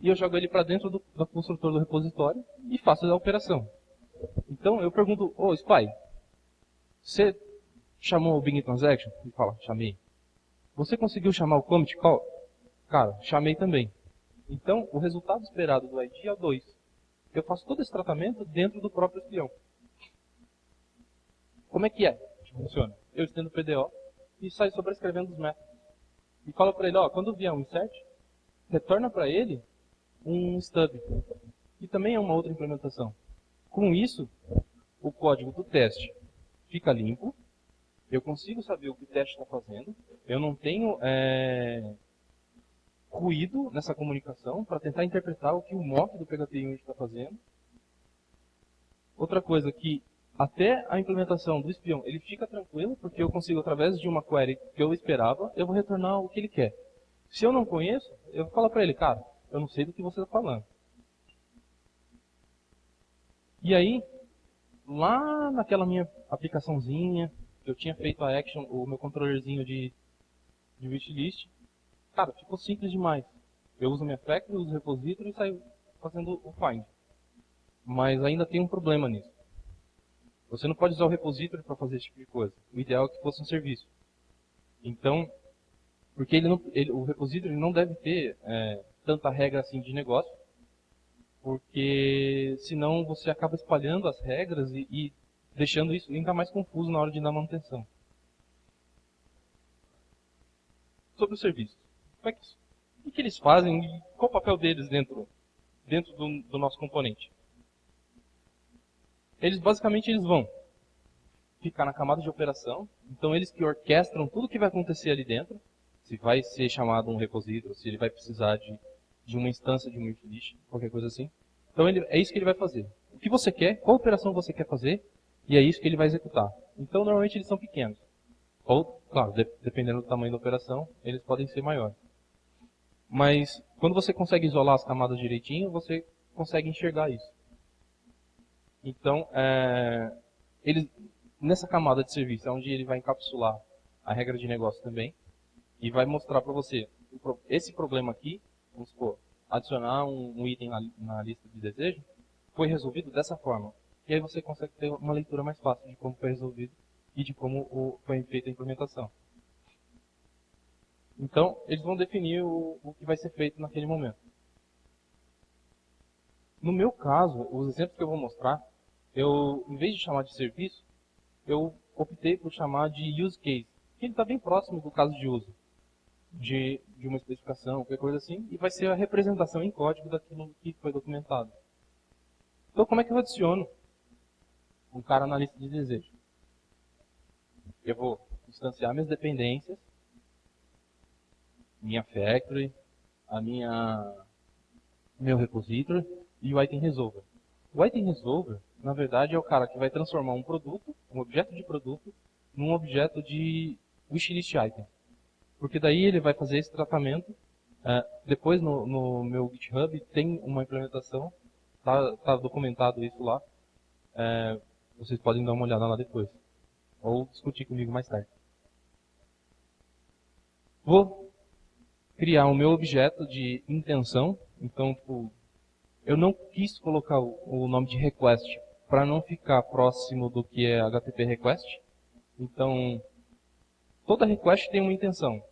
e eu jogo ele para dentro do construtor do repositório e faço a operação. Então eu pergunto, ô Spy, você chamou o Bing Transaction? Ele fala, chamei. Você conseguiu chamar o Commit Call? Cara, chamei também. Então, o resultado esperado do ID é o 2. Eu faço todo esse tratamento dentro do próprio espião. Como é que funciona? Eu estendo o PDO e saio sobrescrevendo os métodos. E falo para ele, ó, quando vier um insert, retorna para ele um stub, que também é uma outra implementação. Com isso, o código do teste fica limpo, eu consigo saber o que o teste está fazendo, eu não tenho ruído nessa comunicação para tentar interpretar o que o mock do PHP Unit está fazendo. Outra coisa que até a implementação do espião ele fica tranquilo, porque eu consigo, através de uma query que eu esperava, eu vou retornar o que ele quer. Se eu não conheço, eu falo para ele, cara, eu não sei do que você está falando. E aí, lá naquela minha aplicaçãozinha, que eu tinha feito a action, o meu controllerzinho de wishlist, cara, ficou simples demais. Eu uso minha factory, uso o repository e saio fazendo o find. Mas ainda tem um problema nisso. Você não pode usar o repository para fazer esse tipo de coisa. O ideal é que fosse um serviço. Então, porque o repository não deve ter tanta regra assim de negócio, porque senão você acaba espalhando as regras e deixando isso ainda mais confuso na hora de dar manutenção. Sobre o serviço. O que eles fazem e qual o papel deles dentro do nosso componente? Basicamente eles vão ficar na camada de operação, então eles que orquestram tudo que vai acontecer ali dentro, se vai ser chamado um repository, se ele vai precisar de uma instância de um wishlist, qualquer coisa assim. Então é isso que ele vai fazer. O que você quer, qual operação você quer fazer, e é isso que ele vai executar. Então normalmente eles são pequenos. Ou, claro, dependendo do tamanho da operação, eles podem ser maiores. Mas quando você consegue isolar as camadas direitinho, você consegue enxergar isso. Então, nessa camada de serviço é onde ele vai encapsular a regra de negócio também e vai mostrar para você esse problema aqui, vamos supor, adicionar um item na lista de desejo, foi resolvido dessa forma. E aí você consegue ter uma leitura mais fácil de como foi resolvido e de como foi feita a implementação. Então, eles vão definir o que vai ser feito naquele momento. No meu caso, os exemplos que eu vou mostrar, em vez de chamar de serviço, eu optei por chamar de use case, que ele está bem próximo do caso de uso, de uma especificação, qualquer coisa assim, e vai ser a representação em código daquilo que foi documentado. Então, como é que eu adiciono um cara na lista de desejos? Eu vou instanciar minhas dependências, minha factory, meu repository e o item resolver. O item resolver, na verdade, é o cara que vai transformar um produto, um objeto de produto, num objeto de wishlist item. Porque daí ele vai fazer esse tratamento. Depois no meu GitHub tem uma implementação, tá documentado isso lá. Vocês podem dar uma olhada lá depois. Ou discutir comigo mais tarde. Vou criar o meu objeto de intenção. Então, eu não quis colocar o nome de request para não ficar próximo do que é HTTP request. Então, toda request tem uma intenção.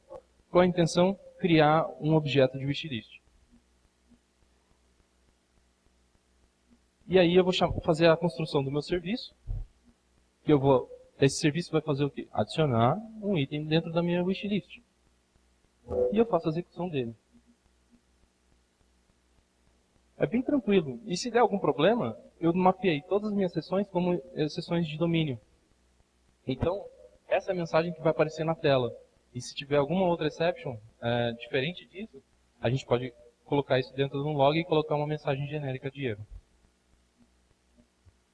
Qual é a intenção? Criar um objeto de wishlist. E aí eu vou fazer a construção do meu serviço. Esse serviço vai fazer o quê? Adicionar um item dentro da minha wishlist. E eu faço a execução dele. É bem tranquilo. E se der algum problema, eu mapeei todas as minhas sessões como sessões de domínio. Então, essa é a mensagem que vai aparecer na tela. E se tiver alguma outra exception diferente disso, a gente pode colocar isso dentro de um log e colocar uma mensagem genérica de erro.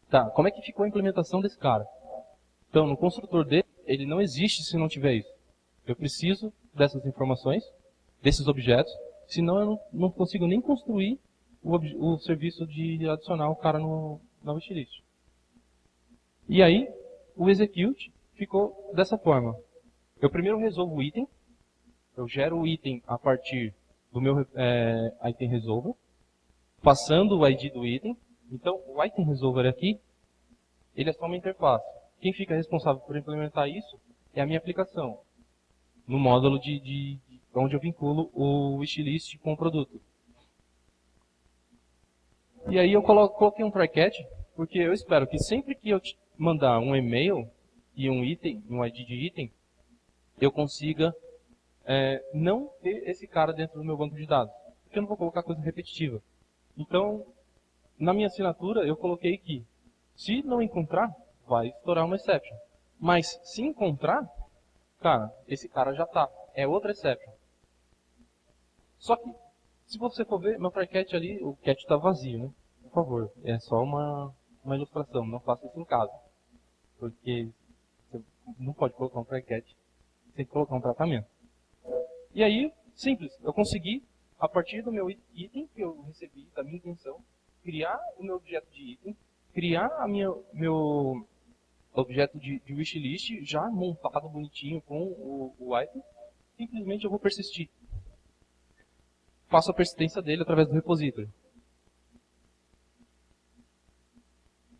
Tá, como é que ficou a implementação desse cara? Então, no construtor dele, ele não existe se não tiver isso. Eu preciso dessas informações, desses objetos, senão eu não consigo nem construir o serviço de adicionar o cara na wishlist. E aí, o execute ficou dessa forma. Eu primeiro resolvo o item, eu gero o item a partir do meu item resolver, passando o ID do item. Então, o item resolver aqui, ele é só uma interface. Quem fica responsável por implementar isso é a minha aplicação, no módulo onde eu vinculo o wishlist com o produto. E aí eu coloquei um try catch, porque eu espero que sempre que eu mandar um e-mail e um item, um ID de item, eu consiga não ter esse cara dentro do meu banco de dados. Porque eu não vou colocar coisa repetitiva. Então, na minha assinatura, eu coloquei que se não encontrar, vai estourar uma exception. Mas se encontrar, cara, esse cara já tá. É outra exception. Só que, se você for ver, meu try catch ali, o catch está vazio, né? Por favor, é só uma ilustração, não faça isso em casa. Porque você não pode colocar um try catch sem colocar um tratamento. E aí, simples, eu consegui, a partir do meu item que eu recebi, da minha intenção, criar o meu objeto de item, criar objeto de wishlist já montado bonitinho com o item. Simplesmente eu vou persistir. Faço a persistência dele através do repository.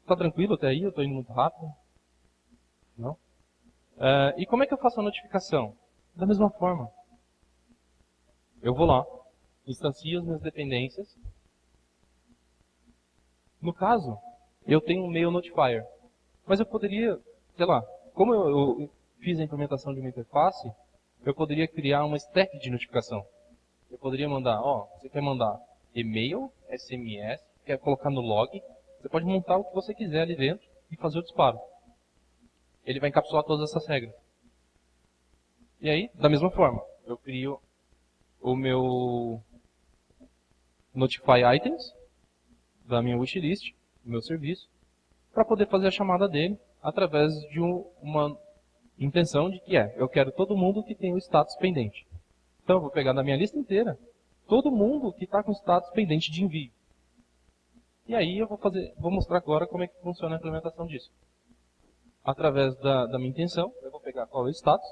Tá tranquilo até aí? Eu estou indo muito rápido? Não? E como é que eu faço a notificação? Da mesma forma. Eu vou lá, instancio as minhas dependências. No caso, eu tenho um mail notifier. Mas eu poderia, sei lá, como eu fiz a implementação de uma interface, eu poderia criar uma stack de notificação. Eu poderia mandar, você quer mandar e-mail, SMS, quer colocar no log, você pode montar o que você quiser ali dentro e fazer o disparo. Ele vai encapsular todas essas regras. E aí, da mesma forma, eu crio o meu Notify Items da minha wishlist, do meu serviço, para poder fazer a chamada dele através de uma intenção de que eu quero todo mundo que tem o status pendente. Então eu vou pegar na minha lista inteira todo mundo que está com status pendente de envio. E aí eu vou mostrar agora como é que funciona a implementação disso. Através da minha intenção, eu vou pegar qual é o status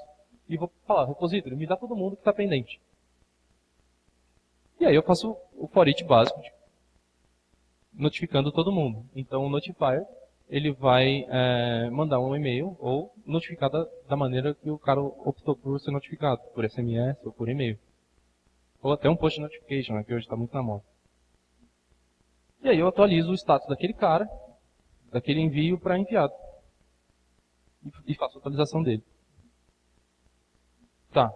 e vou falar, repository, me dá todo mundo que está pendente. E aí eu faço o for each básico, notificando todo mundo. Então o notifier, ele vai mandar um e-mail ou notificar da maneira que o cara optou por ser notificado, por SMS ou por e-mail. Ou até um push notification, que hoje está muito na moda. E aí eu atualizo o status daquele cara, daquele envio para enviado. E faço a atualização dele. Tá.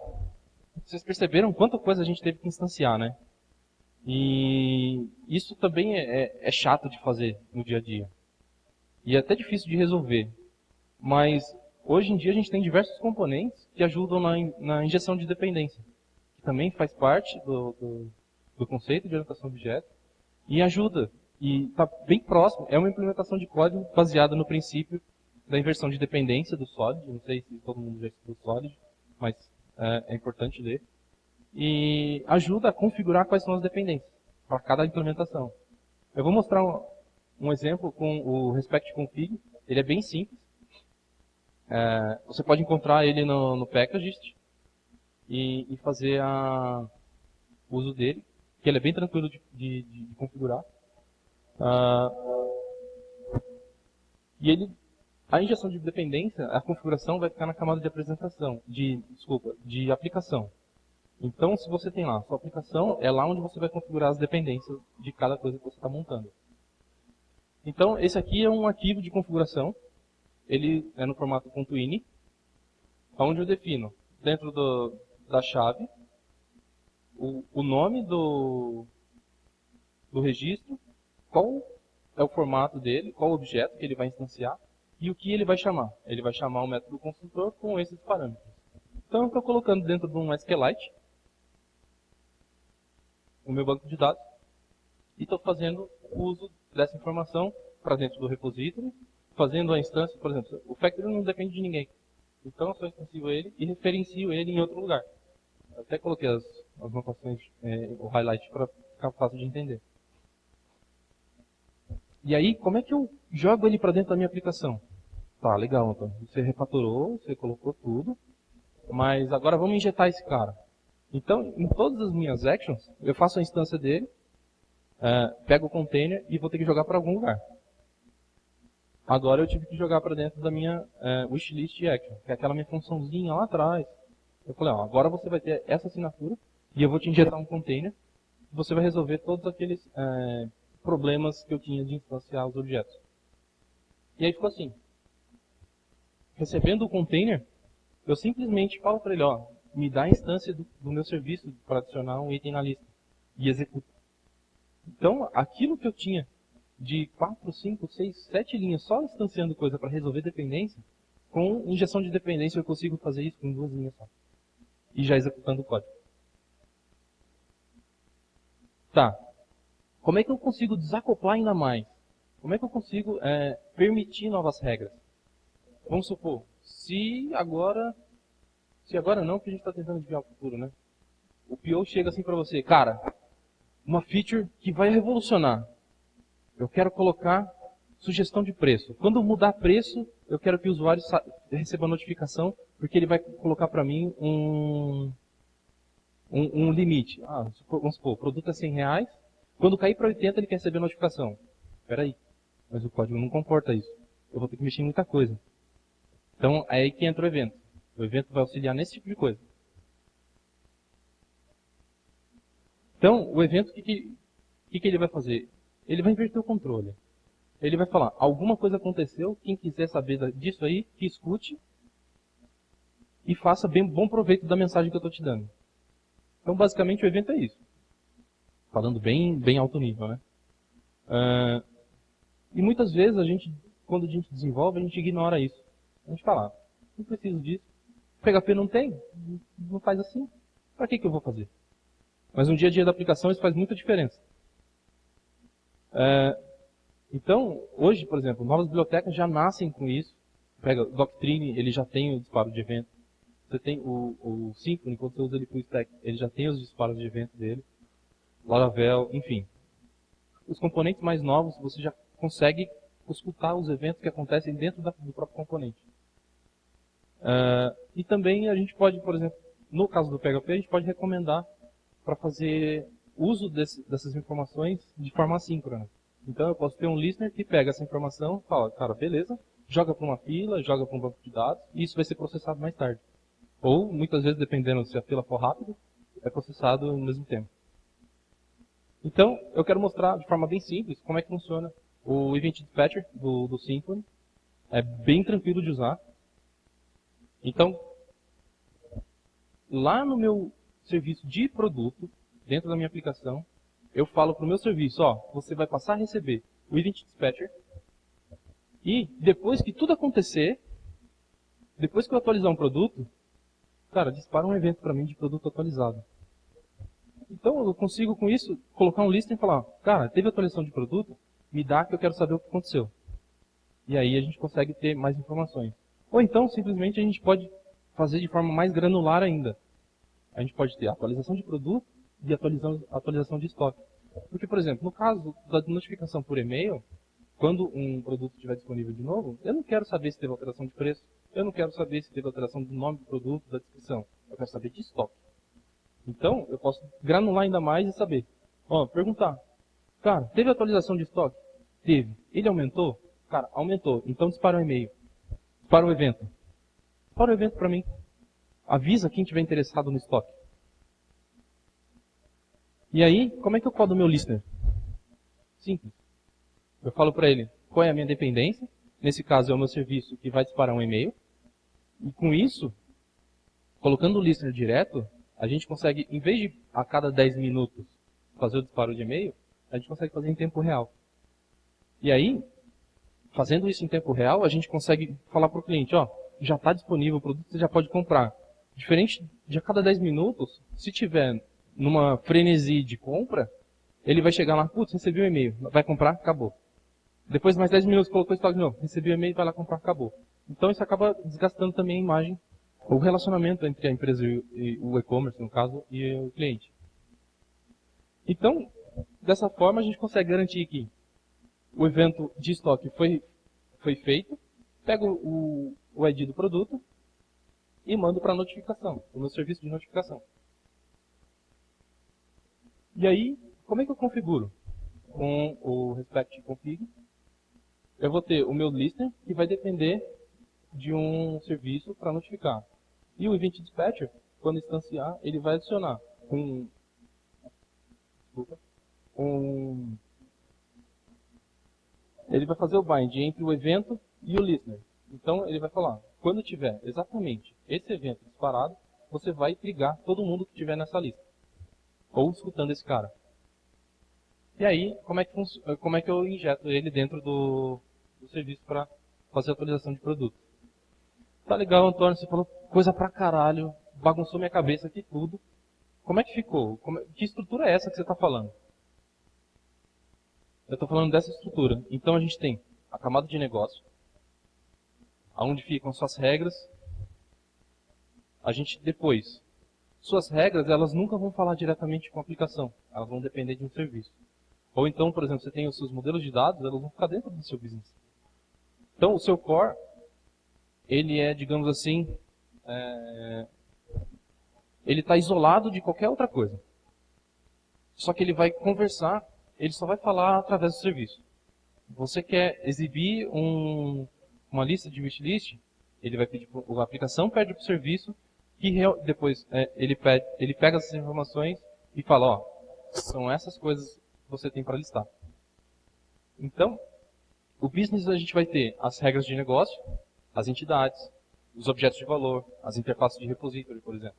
Vocês perceberam quanta coisa a gente teve que instanciar, né? E isso também é chato de fazer no dia a dia. E é até difícil de resolver. Mas hoje em dia a gente tem diversos componentes que ajudam na injeção de dependência. Que também faz parte do conceito de orientação a objeto. E ajuda. E está bem próximo. É uma implementação de código baseada no princípio da inversão de dependência do Solid. Não sei se todo mundo já estudou Solid, mas é importante ler. E ajuda a configurar quais são as dependências para cada implementação. Eu vou mostrar um exemplo com o respect config. Ele é bem simples. Você pode encontrar ele no Packagist e fazer o uso dele, que ele é bem tranquilo de configurar. E a injeção de dependência, a configuração vai ficar na camada de apresentação, de aplicação. Então, se você tem lá a sua aplicação, é lá onde você vai configurar as dependências de cada coisa que você está montando. Então, esse aqui é um arquivo de configuração. Ele é no formato .ini, onde eu defino, dentro da chave, o nome do registro, qual é o formato dele, qual o objeto que ele vai instanciar e o que ele vai chamar. Ele vai chamar o método construtor com esses parâmetros. Então, eu estou colocando dentro de um SQLite o meu banco de dados e estou fazendo uso dessa informação para dentro do repository, fazendo a instância, por exemplo, o factory não depende de ninguém. Então eu só instancio ele e referencio ele em outro lugar. Eu até coloquei as notações, o highlight para ficar fácil de entender. E aí, como é que eu jogo ele para dentro da minha aplicação? Tá, legal, então. Você refatorou, você colocou tudo, mas agora vamos injetar esse cara. Então, em todas as minhas actions, eu faço a instância dele, pego o container e vou ter que jogar para algum lugar. Agora eu tive que jogar para dentro da minha wishlist action, que é aquela minha funçãozinha lá atrás. Eu falei, agora você vai ter essa assinatura e eu vou te injetar um container e você vai resolver todos aqueles problemas que eu tinha de instanciar os objetos. E aí ficou assim. Recebendo o container, eu simplesmente falo para ele, me dá a instância do meu serviço para adicionar um item na lista. E executa. Então, aquilo que eu tinha de 4, 5, 6, 7 linhas só instanciando coisa para resolver dependência, com injeção de dependência eu consigo fazer isso com 2 linhas só. E já executando o código. Tá. Como é que eu consigo desacoplar ainda mais? Como é que eu consigo permitir novas regras? Vamos supor, se agora não, que a gente está tentando desviar o futuro, né? O PO chega assim para você, cara, uma feature que vai revolucionar. Eu quero colocar sugestão de preço. Quando mudar preço, eu quero que o usuário receba a notificação, porque ele vai colocar para mim um limite. Vamos supor, o produto é R$100, quando cair para 80 ele quer receber a notificação. Espera aí, mas o código não comporta isso. Eu vou ter que mexer em muita coisa. Então, é aí que entra o evento. O evento vai auxiliar nesse tipo de coisa. Então, o evento, o que ele vai fazer? Ele vai inverter o controle. Ele vai falar, alguma coisa aconteceu, quem quiser saber disso aí, que escute e faça bom proveito da mensagem que eu estou te dando. Então, basicamente, o evento é isso. Falando bem alto nível, né? E muitas vezes, quando a gente desenvolve, a gente ignora isso. A gente fala, não preciso disso. O PHP não tem, não faz assim. Para que eu vou fazer? Mas no dia a dia da aplicação isso faz muita diferença. Então, hoje, por exemplo, novas bibliotecas já nascem com isso. Pega o Doctrine, ele já tem o disparo de evento. Você tem o Symfony, quando você usa ele full stack, ele já tem os disparos de evento dele. Laravel, enfim. Os componentes mais novos, você já consegue escutar os eventos que acontecem dentro do próprio componente. E também a gente pode, por exemplo, no caso do PHP, a gente pode recomendar para fazer uso dessas informações de forma assíncrona. Então eu posso ter um listener que pega essa informação e fala, cara, beleza, joga para uma fila, joga para um banco de dados, e isso vai ser processado mais tarde. Ou, muitas vezes, dependendo se a fila for rápida, é processado no mesmo tempo. Então, eu quero mostrar de forma bem simples como é que funciona o Event Dispatcher do Symfony. É bem tranquilo de usar. Então, lá no meu serviço de produto, dentro da minha aplicação, eu falo para o meu serviço, você vai passar a receber o Event Dispatcher e depois que tudo acontecer, depois que eu atualizar um produto, cara, dispara um evento para mim de produto atualizado. Então eu consigo com isso colocar um listener e falar, cara, teve atualização de produto, me dá que eu quero saber o que aconteceu. E aí a gente consegue ter mais informações. Ou então, simplesmente, a gente pode fazer de forma mais granular ainda. A gente pode ter atualização de produto e atualização de estoque. Porque, por exemplo, no caso da notificação por e-mail, quando um produto estiver disponível de novo, eu não quero saber se teve alteração de preço, eu não quero saber se teve alteração do nome do produto, da descrição. Eu quero saber de estoque. Então, eu posso granular ainda mais e saber. Perguntar. Cara, teve atualização de estoque? Teve. Ele aumentou? Cara, aumentou. Então dispara um e-mail. Dispara um evento. Dispara um evento para mim. Avisa quem estiver interessado no estoque. E aí, como é que eu codo o meu listener? Simples. Eu falo para ele qual é a minha dependência. Nesse caso é o meu serviço que vai disparar um e-mail. E com isso, colocando o listener direto, a gente consegue, em vez de a cada 10 minutos fazer o disparo de e-mail, a gente consegue fazer em tempo real. E aí, fazendo isso em tempo real, a gente consegue falar para o cliente, já está disponível o produto, você já pode comprar. Diferente de a cada 10 minutos, se tiver numa frenesi de compra, ele vai chegar lá, putz, recebi o e-mail, vai comprar, acabou. Depois mais 10 minutos, colocou o estoque de novo, recebi o e-mail, vai lá comprar, acabou. Então isso acaba desgastando também a imagem, o relacionamento entre a empresa e o e-commerce, no caso, e o cliente. Então, dessa forma, a gente consegue garantir que o evento de estoque foi feito, pego o ID do produto e mando para a notificação, o meu serviço de notificação. E aí, como é que eu configuro? Com o respect config, eu vou ter o meu listener, que vai depender de um serviço para notificar. E o Event Dispatcher, quando instanciar, ele vai adicionar ele vai fazer o bind entre o evento e o listener. Então ele vai falar, quando tiver exatamente esse evento disparado, você vai ligar todo mundo que estiver nessa lista. Ou escutando esse cara. E aí, como é que eu injeto ele dentro do serviço para fazer a atualização de produto? Tá legal, Antônio, você falou coisa pra caralho, bagunçou minha cabeça aqui tudo. Como é que ficou? Que estrutura é essa que você está falando? Eu estou falando dessa estrutura. Então a gente tem a camada de negócio, onde ficam suas regras. A gente depois, suas regras, elas nunca vão falar diretamente com a aplicação. Elas vão depender de um serviço. Ou então, por exemplo, você tem os seus modelos de dados, elas vão ficar dentro do seu business. Então o seu core ele é, digamos assim, ele está isolado de qualquer outra coisa. Só que ele vai conversar, ele só vai falar através do serviço. Você quer exibir uma lista de wishlist, ele vai pedir, a aplicação pede para o serviço, que depois ele pega essas informações e fala, ó, são essas coisas que você tem para listar. Então, o business a gente vai ter as regras de negócio, as entidades, os objetos de valor, as interfaces de repository, por exemplo.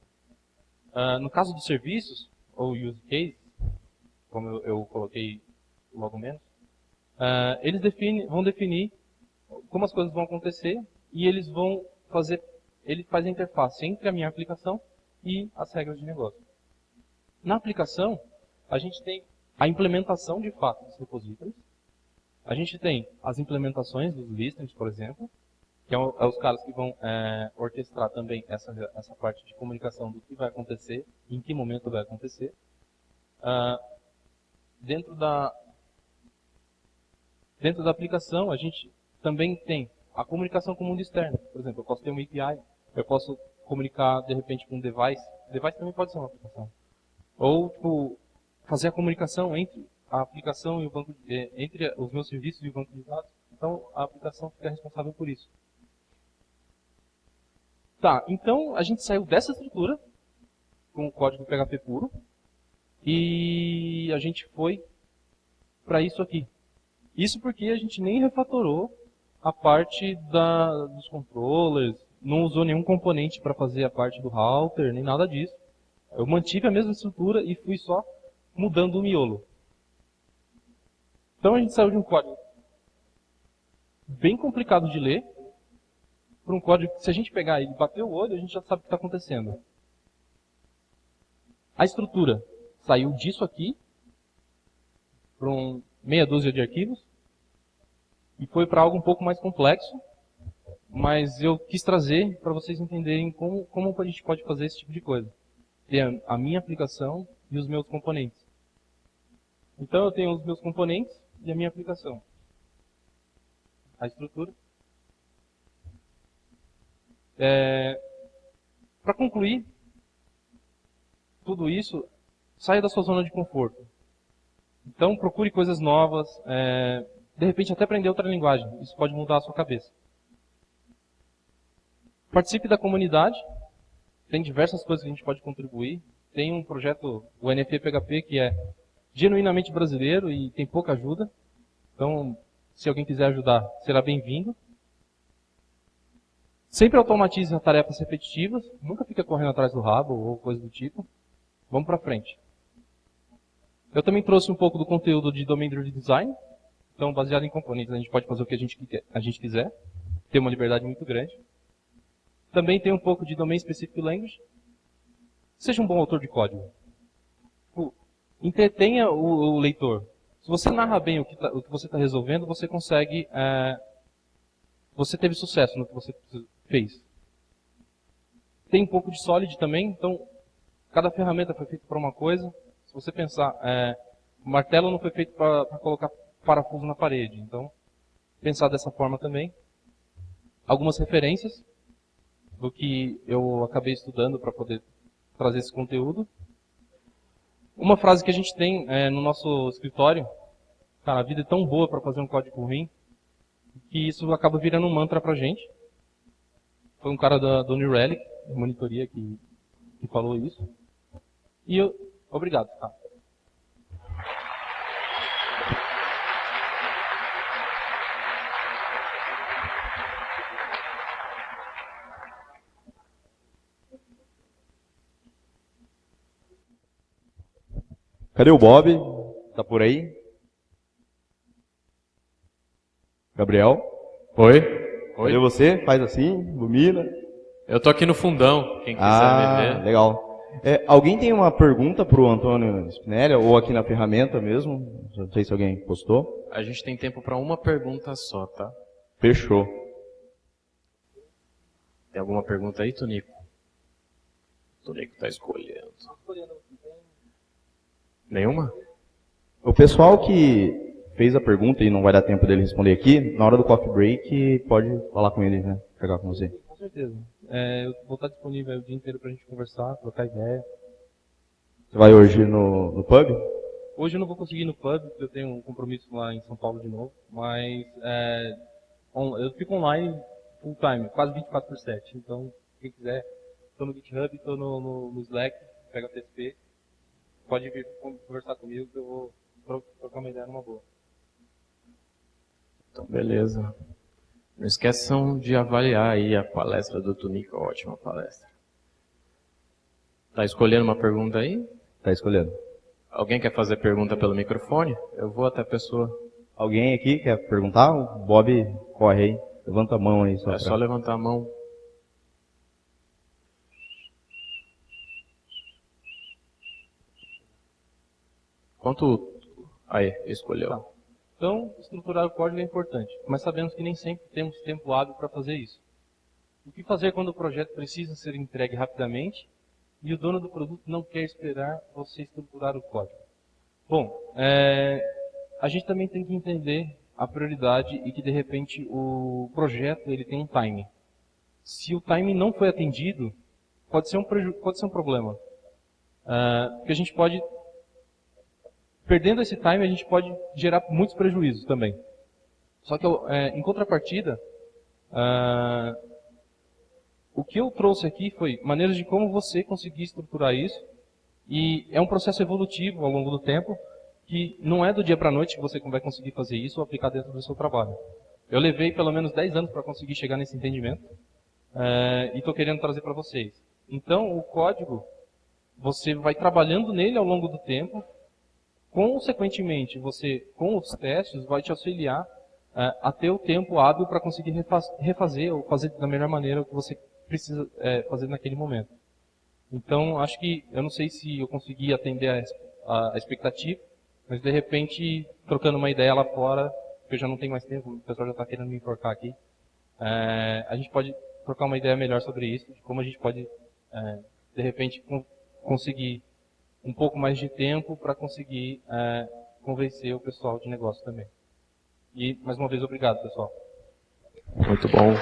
No caso dos serviços, ou use case, como eu coloquei logo menos, eles vão definir como as coisas vão acontecer e ele faz a interface entre a minha aplicação e as regras de negócio. Na aplicação, a gente tem a implementação de fato dos repositórios, a gente tem as implementações dos listings, por exemplo, que é os caras que vão orquestrar também essa parte de comunicação do que vai acontecer, em que momento vai acontecer. Dentro da aplicação, a gente também tem a comunicação com o mundo externo. Por exemplo, eu posso ter uma API, eu posso comunicar, de repente, com um device. Device também pode ser uma aplicação. Ou, tipo, fazer a comunicação entre a aplicação e o banco, entre os meus serviços e o banco de dados. Então, a aplicação fica responsável por isso. Tá, então a gente saiu dessa estrutura, com o código PHP puro, e a gente foi para isso aqui. Isso porque a gente nem refatorou a parte dos controllers, não usou nenhum componente para fazer a parte do router, nem nada disso. Eu mantive a mesma estrutura e fui só mudando o miolo. Então a gente saiu de um código bem complicado de ler, para um código que se a gente pegar ele e bater o olho, a gente já sabe o que está acontecendo. A estrutura saiu disso aqui, para meia dúzia de arquivos, e foi para algo um pouco mais complexo, mas eu quis trazer para vocês entenderem como a gente pode fazer esse tipo de coisa. Ter a minha aplicação e os meus componentes. Então eu tenho os meus componentes e a minha aplicação. A estrutura. Para concluir tudo isso, saia da sua zona de conforto. Então procure coisas novas, de repente até aprender outra linguagem. Isso pode mudar a sua cabeça. Participe da comunidade. Tem diversas coisas que a gente pode contribuir. Tem um projeto, o NFE PHP, que é genuinamente brasileiro e tem pouca ajuda. Então, se alguém quiser ajudar, será bem-vindo. Sempre automatize as tarefas repetitivas. Nunca fica correndo atrás do rabo ou coisa do tipo. Vamos para frente. Eu também trouxe um pouco do conteúdo de Domain Driven Design. Então, baseado em componentes, a gente pode fazer o que a gente quiser. Ter uma liberdade muito grande. Também tem um pouco de Domain Specific Language. Seja um bom autor de código. Entretenha o leitor. Se você narra bem o que você está resolvendo, você consegue... você teve sucesso no que você fez. Tem um pouco de Solid também. Então, cada ferramenta foi feita para uma coisa. Se você pensar, o martelo não foi feito para colocar parafuso na parede. Então, pensar dessa forma também. Algumas referências do que eu acabei estudando para poder trazer esse conteúdo. Uma frase que a gente tem no nosso escritório, cara, a vida é tão boa para fazer um código ruim, que isso acaba virando um mantra pra gente. Foi um cara do New Relic, de monitoria, que falou isso. E obrigado. Tá? Cadê o Bob? Tá por aí? Gabriel? Oi? Cadê você? Faz assim, ilumina. Eu tô aqui no fundão, quem quiser me ver. Legal. Alguém tem uma pergunta para o Antônio Spinelli, ou aqui na ferramenta mesmo? Não sei se alguém postou. A gente tem tempo para uma pergunta só, tá? Fechou. Tem alguma pergunta aí, Tonico? Tonico tá escolhendo. Nenhuma? O pessoal que fez a pergunta e não vai dar tempo dele responder aqui, na hora do coffee break, pode falar com ele, né? Pegar com você. certeza. Eu vou estar disponível o dia inteiro para a gente conversar, trocar ideia. Você vai hoje no pub? Hoje eu não vou conseguir ir no pub, porque eu tenho um compromisso lá em São Paulo de novo, mas eu fico online full time, quase 24/7. Então, quem quiser, estou no GitHub, estou no Slack, pega o TSP, pode vir conversar comigo que eu vou trocar uma ideia numa boa. Então, beleza. Não esqueçam de avaliar aí a palestra do Tunico, ótima palestra. Tá escolhendo uma pergunta aí? Tá escolhendo. Alguém quer fazer pergunta pelo microfone? Eu vou até a pessoa. Alguém aqui quer perguntar? O Bob corre aí. Levanta a mão aí. É só levantar a mão. Quanto... Aí, escolheu. Tá. Então, estruturar o código é importante, mas sabemos que nem sempre temos tempo hábil para fazer isso. O que fazer quando o projeto precisa ser entregue rapidamente e o dono do produto não quer esperar você estruturar o código? Bom, a gente também tem que entender a prioridade e que de repente o projeto ele tem um timing. Se o timing não foi atendido, pode ser um problema. Porque a gente pode, perdendo esse timing, a gente pode gerar muitos prejuízos também. Só que em contrapartida, o que eu trouxe aqui foi maneiras de como você conseguir estruturar isso. E é um processo evolutivo ao longo do tempo, que não é do dia para a noite que você vai conseguir fazer isso ou aplicar dentro do seu trabalho. Eu levei pelo menos 10 anos para conseguir chegar nesse entendimento, e estou querendo trazer para vocês. Então, o código, você vai trabalhando nele ao longo do tempo, consequentemente, você, com os testes, vai te auxiliar a ter o tempo hábil para conseguir refazer ou fazer da melhor maneira o que você precisa fazer naquele momento. Então, acho que, eu não sei se eu consegui atender a expectativa, mas de repente, trocando uma ideia lá fora, que eu já não tenho mais tempo, o pessoal já está querendo me enforcar aqui, a gente pode trocar uma ideia melhor sobre isso, de como a gente pode, de repente, conseguir um pouco mais de tempo para conseguir convencer o pessoal de negócio também. E, mais uma vez, obrigado, pessoal. Muito bom.